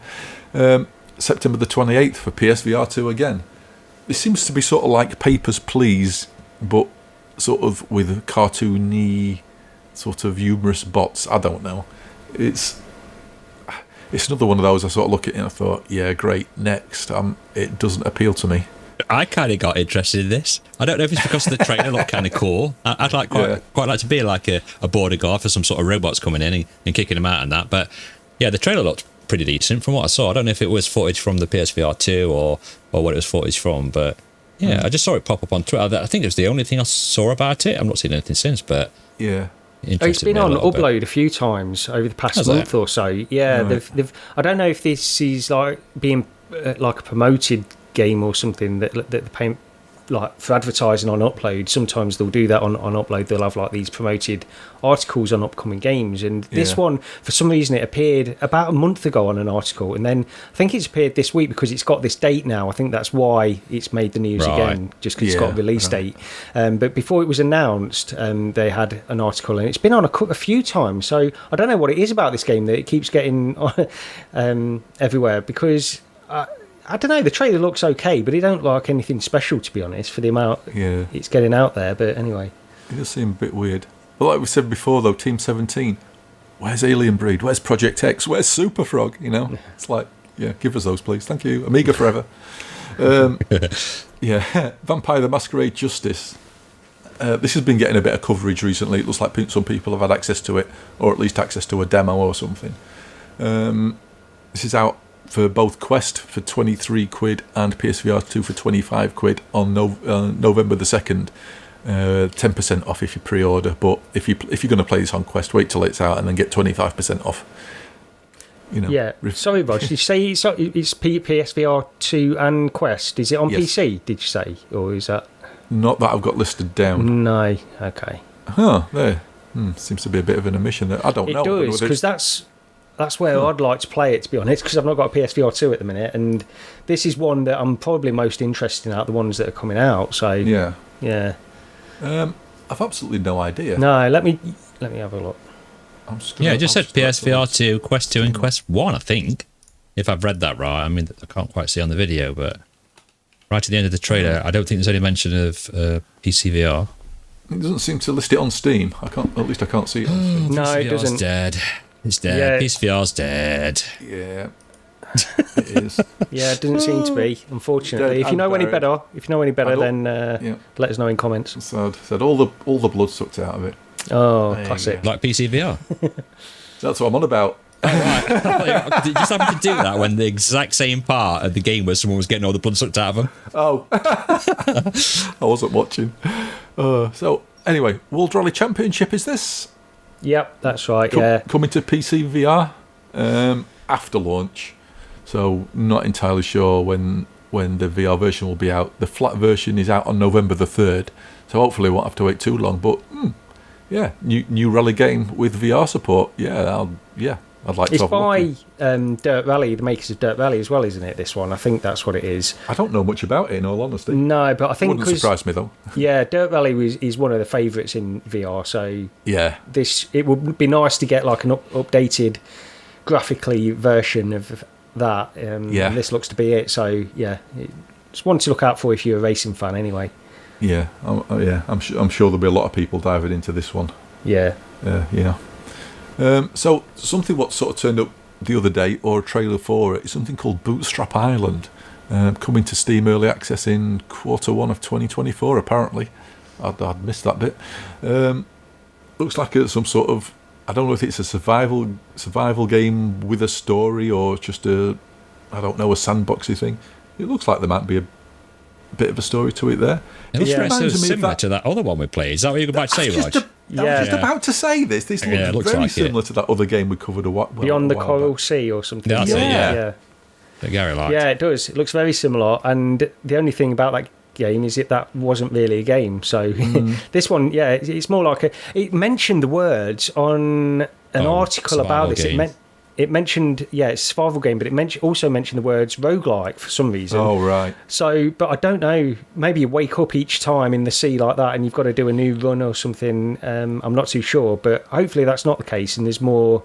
September the 28th for PSVR 2 again. This seems to be sort of like Papers, Please, but sort of with cartoony. Sort of humorous bots. I don't know. It's another one of those I sort of look at it and I thought, yeah, great, next. It doesn't appeal to me. I kind of got interested in this. I don't know if it's because the trailer looked kind of cool. I'd quite like to be like a border guard for some sort of robots coming in and kicking them out and that. But yeah, the trailer looked pretty decent from what I saw. I don't know if it was footage from the PSVR 2 or what it was footage from, but yeah, I just saw it pop up on Twitter. I think it was the only thing I saw about it. I've not seen anything since, but yeah. It's been on upload a few times over the past month or so. Yeah, right. They've. I don't know if this is like being like a promoted game or something that they pay like for advertising on upload. Sometimes they'll do that on upload. They'll have like these promoted articles on upcoming games. And this one, for some reason, it appeared about a month ago on an article, and then I think it's appeared this week because it's got this date now. I think that's why it's made the news again, just because it's got a release date. But before it was announced, they had an article, and it's been on a few times. So I don't know what it is about this game that it keeps getting everywhere because. I don't know, the trailer looks okay, but it don't look like anything special, to be honest, for the amount it's getting out there. But anyway. It does seem a bit weird. But like we said before, though, Team 17, where's Alien Breed? Where's Project X? Where's Super Frog? It's like, yeah, give us those, please. Thank you. Amiga forever. Yeah, Vampire the Masquerade Justice. This has been getting a bit of coverage recently. It looks like some people have had access to it, or at least access to a demo or something. This is out for both Quest for 23 quid and PSVR 2 for 25 quid on November the 2nd. 10% off if you pre-order, but if you're going to play this on Quest, wait till it's out and then get 25% off. Yeah. Sorry, Rog. Did you say it's PSVR 2 and Quest? Is it on PC? Did you say, or is that not that I've got listed down? No. Okay. There. Seems to be a bit of an omission there. I don't know. It does, because that's where I'd like to play it, to be honest, because I've not got a PSVR 2 at the minute, and this is one that I'm probably most interested in out of the ones that are coming out. So yeah. I've absolutely no idea. No, let me have a look. It just said PSVR 2, Quest 2, and Quest 1, I think. If I've read that right. I mean, I can't quite see on the video, but right at the end of the trailer, I don't think there's any mention of PCVR. It doesn't seem to list it on Steam. I can't see it on Steam. No, it doesn't. Dead. It's dead. Yeah. PSVR's dead. Yeah. It is. Yeah, it doesn't seem to be, unfortunately. If you know any better, then let us know in comments. Said all the blood sucked out of it. Oh, classic. Like PCVR. That's what I'm on about. Oh, right. Did you just happen to do that when the exact same part of the game where someone was getting all the blood sucked out of them? Oh. I wasn't watching. So, anyway, World Rally Championship is this? Yep, that's right, Coming to PC VR after launch. So, not entirely sure when the VR version will be out. The flat version is out on November the 3rd. So, hopefully, we won't have to wait too long. But, new rally game with VR support. I'd like to have a look. It's by Dirt Rally, the makers of Dirt Rally as well, isn't it, this one? I think that's what it is. I don't know much about it, in all honesty. No, but I think... Wouldn't surprise me, though. Yeah, Dirt Rally is one of the favourites in VR, so... Yeah. It would be nice to get like an updated graphically version of that. And this looks to be it, so, it's one to look out for if you're a racing fan, anyway. Yeah, I'm sure there'll be a lot of people diving into this one. Yeah. So something what sort of turned up the other day, or a trailer for it, is something called Bootstrap Island, coming to Steam Early Access in Q1 of 2024. Apparently, I'd missed that bit. Looks like some sort of, I don't know if it's a survival game with a story or just a sandboxy thing. It looks like there might be a bit of a story to it there. It looks very similar to that other one we played. Is that what you were about to say, Rog? I was just about to say this. This looks very similar to that other game we covered a while Beyond the Coral Sea or something. That's it, yeah. That Gary liked. Yeah, it does. It looks very similar. And the only thing about that game is that wasn't really a game. So this one, it's more like it mentioned the words on an article about this. It mentioned, it's a survival game, but it also mentioned the words roguelike for some reason. Oh, right. So, but I don't know, maybe you wake up each time in the sea like that and you've got to do a new run or something. I'm not too sure, but hopefully that's not the case and it's more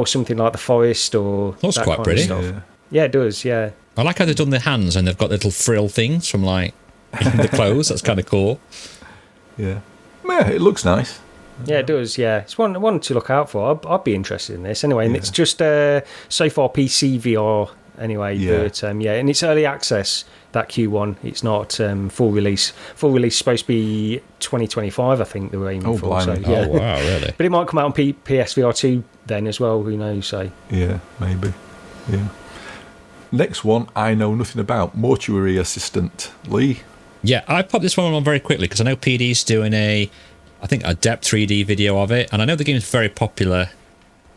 something like the forest or that's that quite kind pretty. of stuff. Yeah, it does, yeah. I like how they've done the hands and they've got little frill things from like the clothes. That's kind of cool. Yeah, it looks nice. Yeah, it does, yeah. It's one to look out for. I'd be interested in this anyway. And it's just so far PC VR anyway. Yeah. But and it's early access, that Q1. It's not full release. Full release is supposed to be 2025, I think they were aiming for. So, Oh, wow, really? But it might come out on PSVR 2 then as well, who knows? So. Yeah, maybe. Yeah. Next one, I know nothing about. Mortuary Assistant. Lee? Yeah, I popped this one on very quickly because I know PD's doing a depth 3D video of it, and I know the game's very popular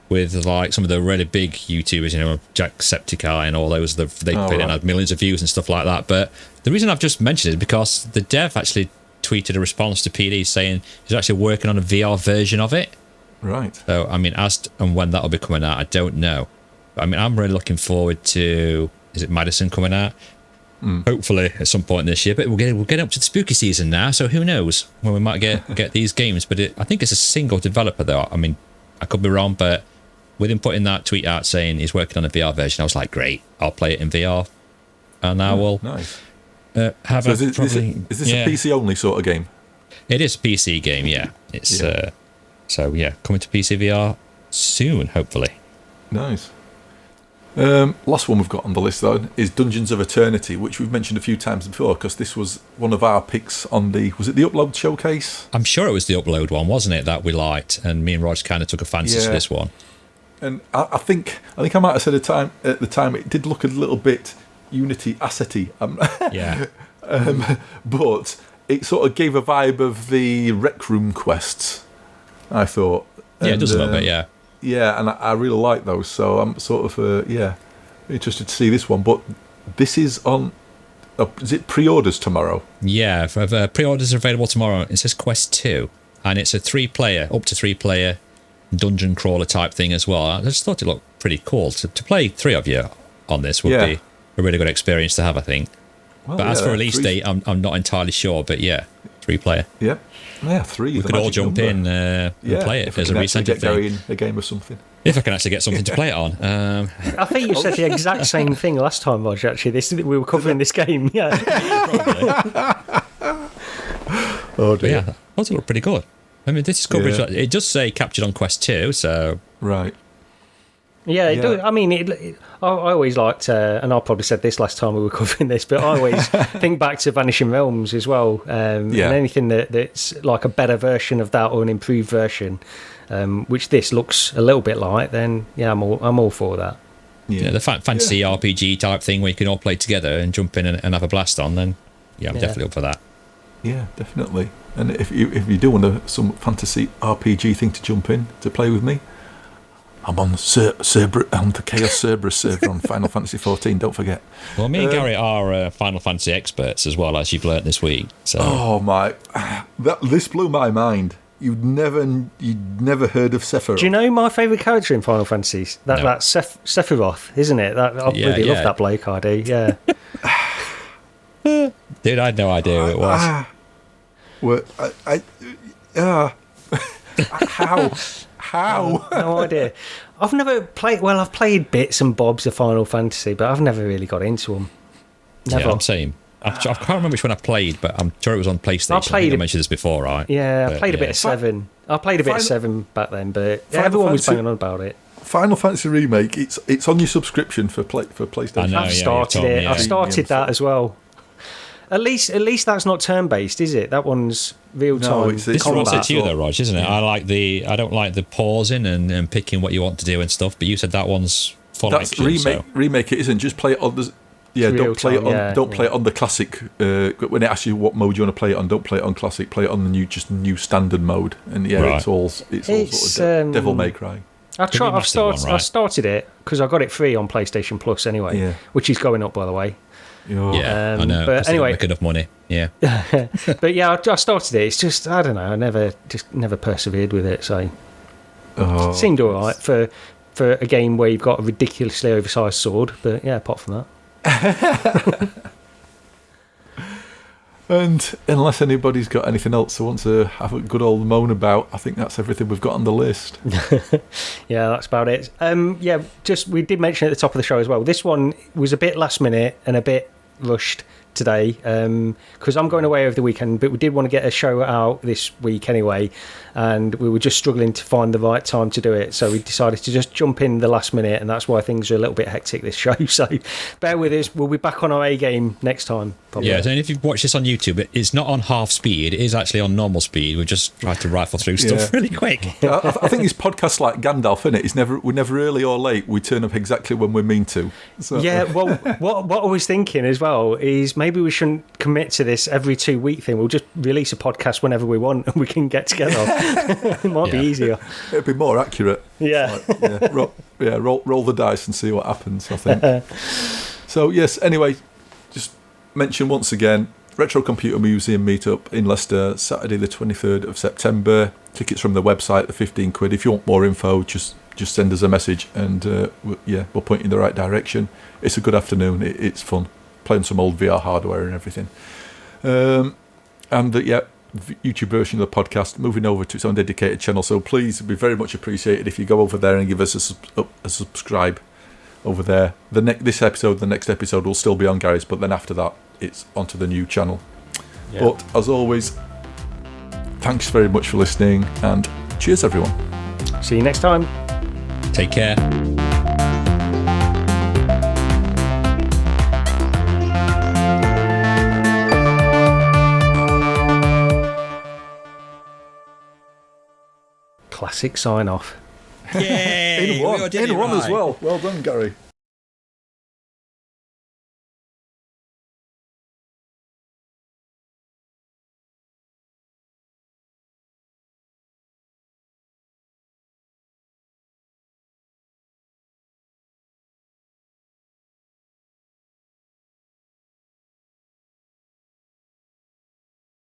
with like some of the really big YouTubers, Jacksepticeye and all those. They put in had millions of views and stuff like that. But the reason I've just mentioned it is because the dev actually tweeted a response to PD saying he's actually working on a VR version of it. Right. So I mean, as and when that'll be coming out, I don't know. But I mean, I'm really looking forward to. Is it Madison coming out? Hopefully at some point this year, but we're getting up to the spooky season now, so who knows when we might get these games. But I think it's a single developer though. I mean, I could be wrong, but with him putting that tweet out saying he's working on a VR version, I was like, great, I'll play it in VR, and I will have is this a PC only sort of game? It is a PC game, yeah. It's coming to PC VR soon, hopefully. Nice. Last one we've got on the list, though, is Dungeons of Eternity, which we've mentioned a few times before, because this was one of our picks on was it the Upload Showcase? I'm sure it was the Upload one, wasn't it, that we liked, and me and Rog kind of took a fancy to this one. And I think I might have said at the time it did look a little bit Unity asset-y. Yeah. But it sort of gave a vibe of the Rec Room quests, I thought. Yeah, it does a little bit, yeah. Yeah, and I really like those, so I'm sort of, interested to see this one. But this is on, is it pre-orders tomorrow? Yeah, pre-orders are available tomorrow. It says Quest 2, and it's a up to 3-player dungeon crawler type thing as well. I just thought it looked pretty cool. To play 3 of you on this would be a really good experience to have, I think. Well, but as for release date, I'm not entirely sure, but 3-player. Yeah, 3. We could all jump in and play it as a RECENTERED thing. A game or something. If I can actually get something to play it on. I think you said the exact same thing last time, Roger, actually. We were covering this game, yeah. Oh, dear. Yeah, I thought it looked pretty good. I mean, this is coverage. Yeah. It does say captured on Quest 2, so... Right. Yeah, it does. I mean, I always liked, and I probably said this last time we were covering this, but I always think back to Vanishing Realms as well, and anything that's like a better version of that or an improved version, which this looks a little bit like, then I'm all for that. Yeah, the fantasy RPG type thing where you can all play together and jump in and have a blast on, then I'm definitely up for that. Yeah, definitely. And if you do want some fantasy RPG thing to jump in to play with me, I'm on the Chaos Cerberus server on Final Fantasy 14, don't forget. Well, me and Gary are Final Fantasy experts as well, as you've learnt this week. So. Oh, my. This blew my mind. You'd never heard of Sephiroth. Do you know my favourite character in Final Fantasy? That's Sephiroth, isn't it? I really love that bloke, I do, yeah. Dude, I had no idea who it was. How? No idea. I've never played... Well, I've played bits and bobs of Final Fantasy, but I've never really got into them. Never. Yeah, I'm same. I can't remember which one I played, but I'm sure it was on PlayStation. I think I mentioned this before, right? Yeah, I played a bit of 7. I played a bit of 7 back then, but everyone was banging on about it. Final Fantasy Remake, it's on your subscription for PlayStation. I know, I've started it. I've started that as well. At least that's not turn-based, is it? That one's real-time. This is what I said to you, though, Rog, isn't it? I don't like the pausing and picking what you want to do and stuff. But you said that one's full action. Remake. It isn't. Just play it on the. Yeah, don't play it on the classic. When it asks you what mode you want to play it on, don't play it on classic. Play it on the new standard mode. And it's all sort of Devil May Cry. I started it because I got it free on PlayStation Plus anyway, which is going up, by the way. Yeah, I know. But anyway, make enough money. Yeah. But yeah, I started it. It's just I don't know. I never persevered with it. So it seemed all right for a game where you've got a ridiculously oversized sword. But yeah, apart from that. And unless anybody's got anything else they want to have a good old moan about, I think that's everything we've got on the list. Yeah, that's about it. We did mention at the top of the show as well. This one was a bit last minute and a bit rushed today because I'm going away over the weekend, but we did want to get a show out this week anyway, and we were just struggling to find the right time to do it, so we decided to just jump in the last minute, and that's why things are a little bit hectic this show. So bear with us, we'll be back on our A game next time probably. Yeah, and if you've watched this on YouTube, it's not on half speed, it is actually on normal speed. We just tried to rifle through stuff really quick. I think this podcast's like Gandalf, isn't it? We're never early or late, we turn up exactly when we mean to. So. Yeah, well what I was thinking as well is maybe we shouldn't commit to this every 2 week thing. We'll just release a podcast whenever we want and we can get together. It might be easier. It'd be more accurate. Yeah. Roll the dice and see what happens, I think. So, yes, anyway, just mention once again, Retro Computer Museum meetup in Leicester, Saturday the 23rd of September. Tickets from the website, the £15. If you want more info, just send us a message and we'll point you in the right direction. It's a good afternoon. It's fun. Playing some old VR hardware and everything. YouTube version of the podcast moving over to its own dedicated channel, so please, it'd be very much appreciated if you go over there and give us a subscribe over there. The next episode will still be on Gary's, but then after that it's onto the new channel. But as always, thanks very much for listening, and cheers everyone. See you next time. Take care. classic sign off. Yay! In one as well. Well done, Gary.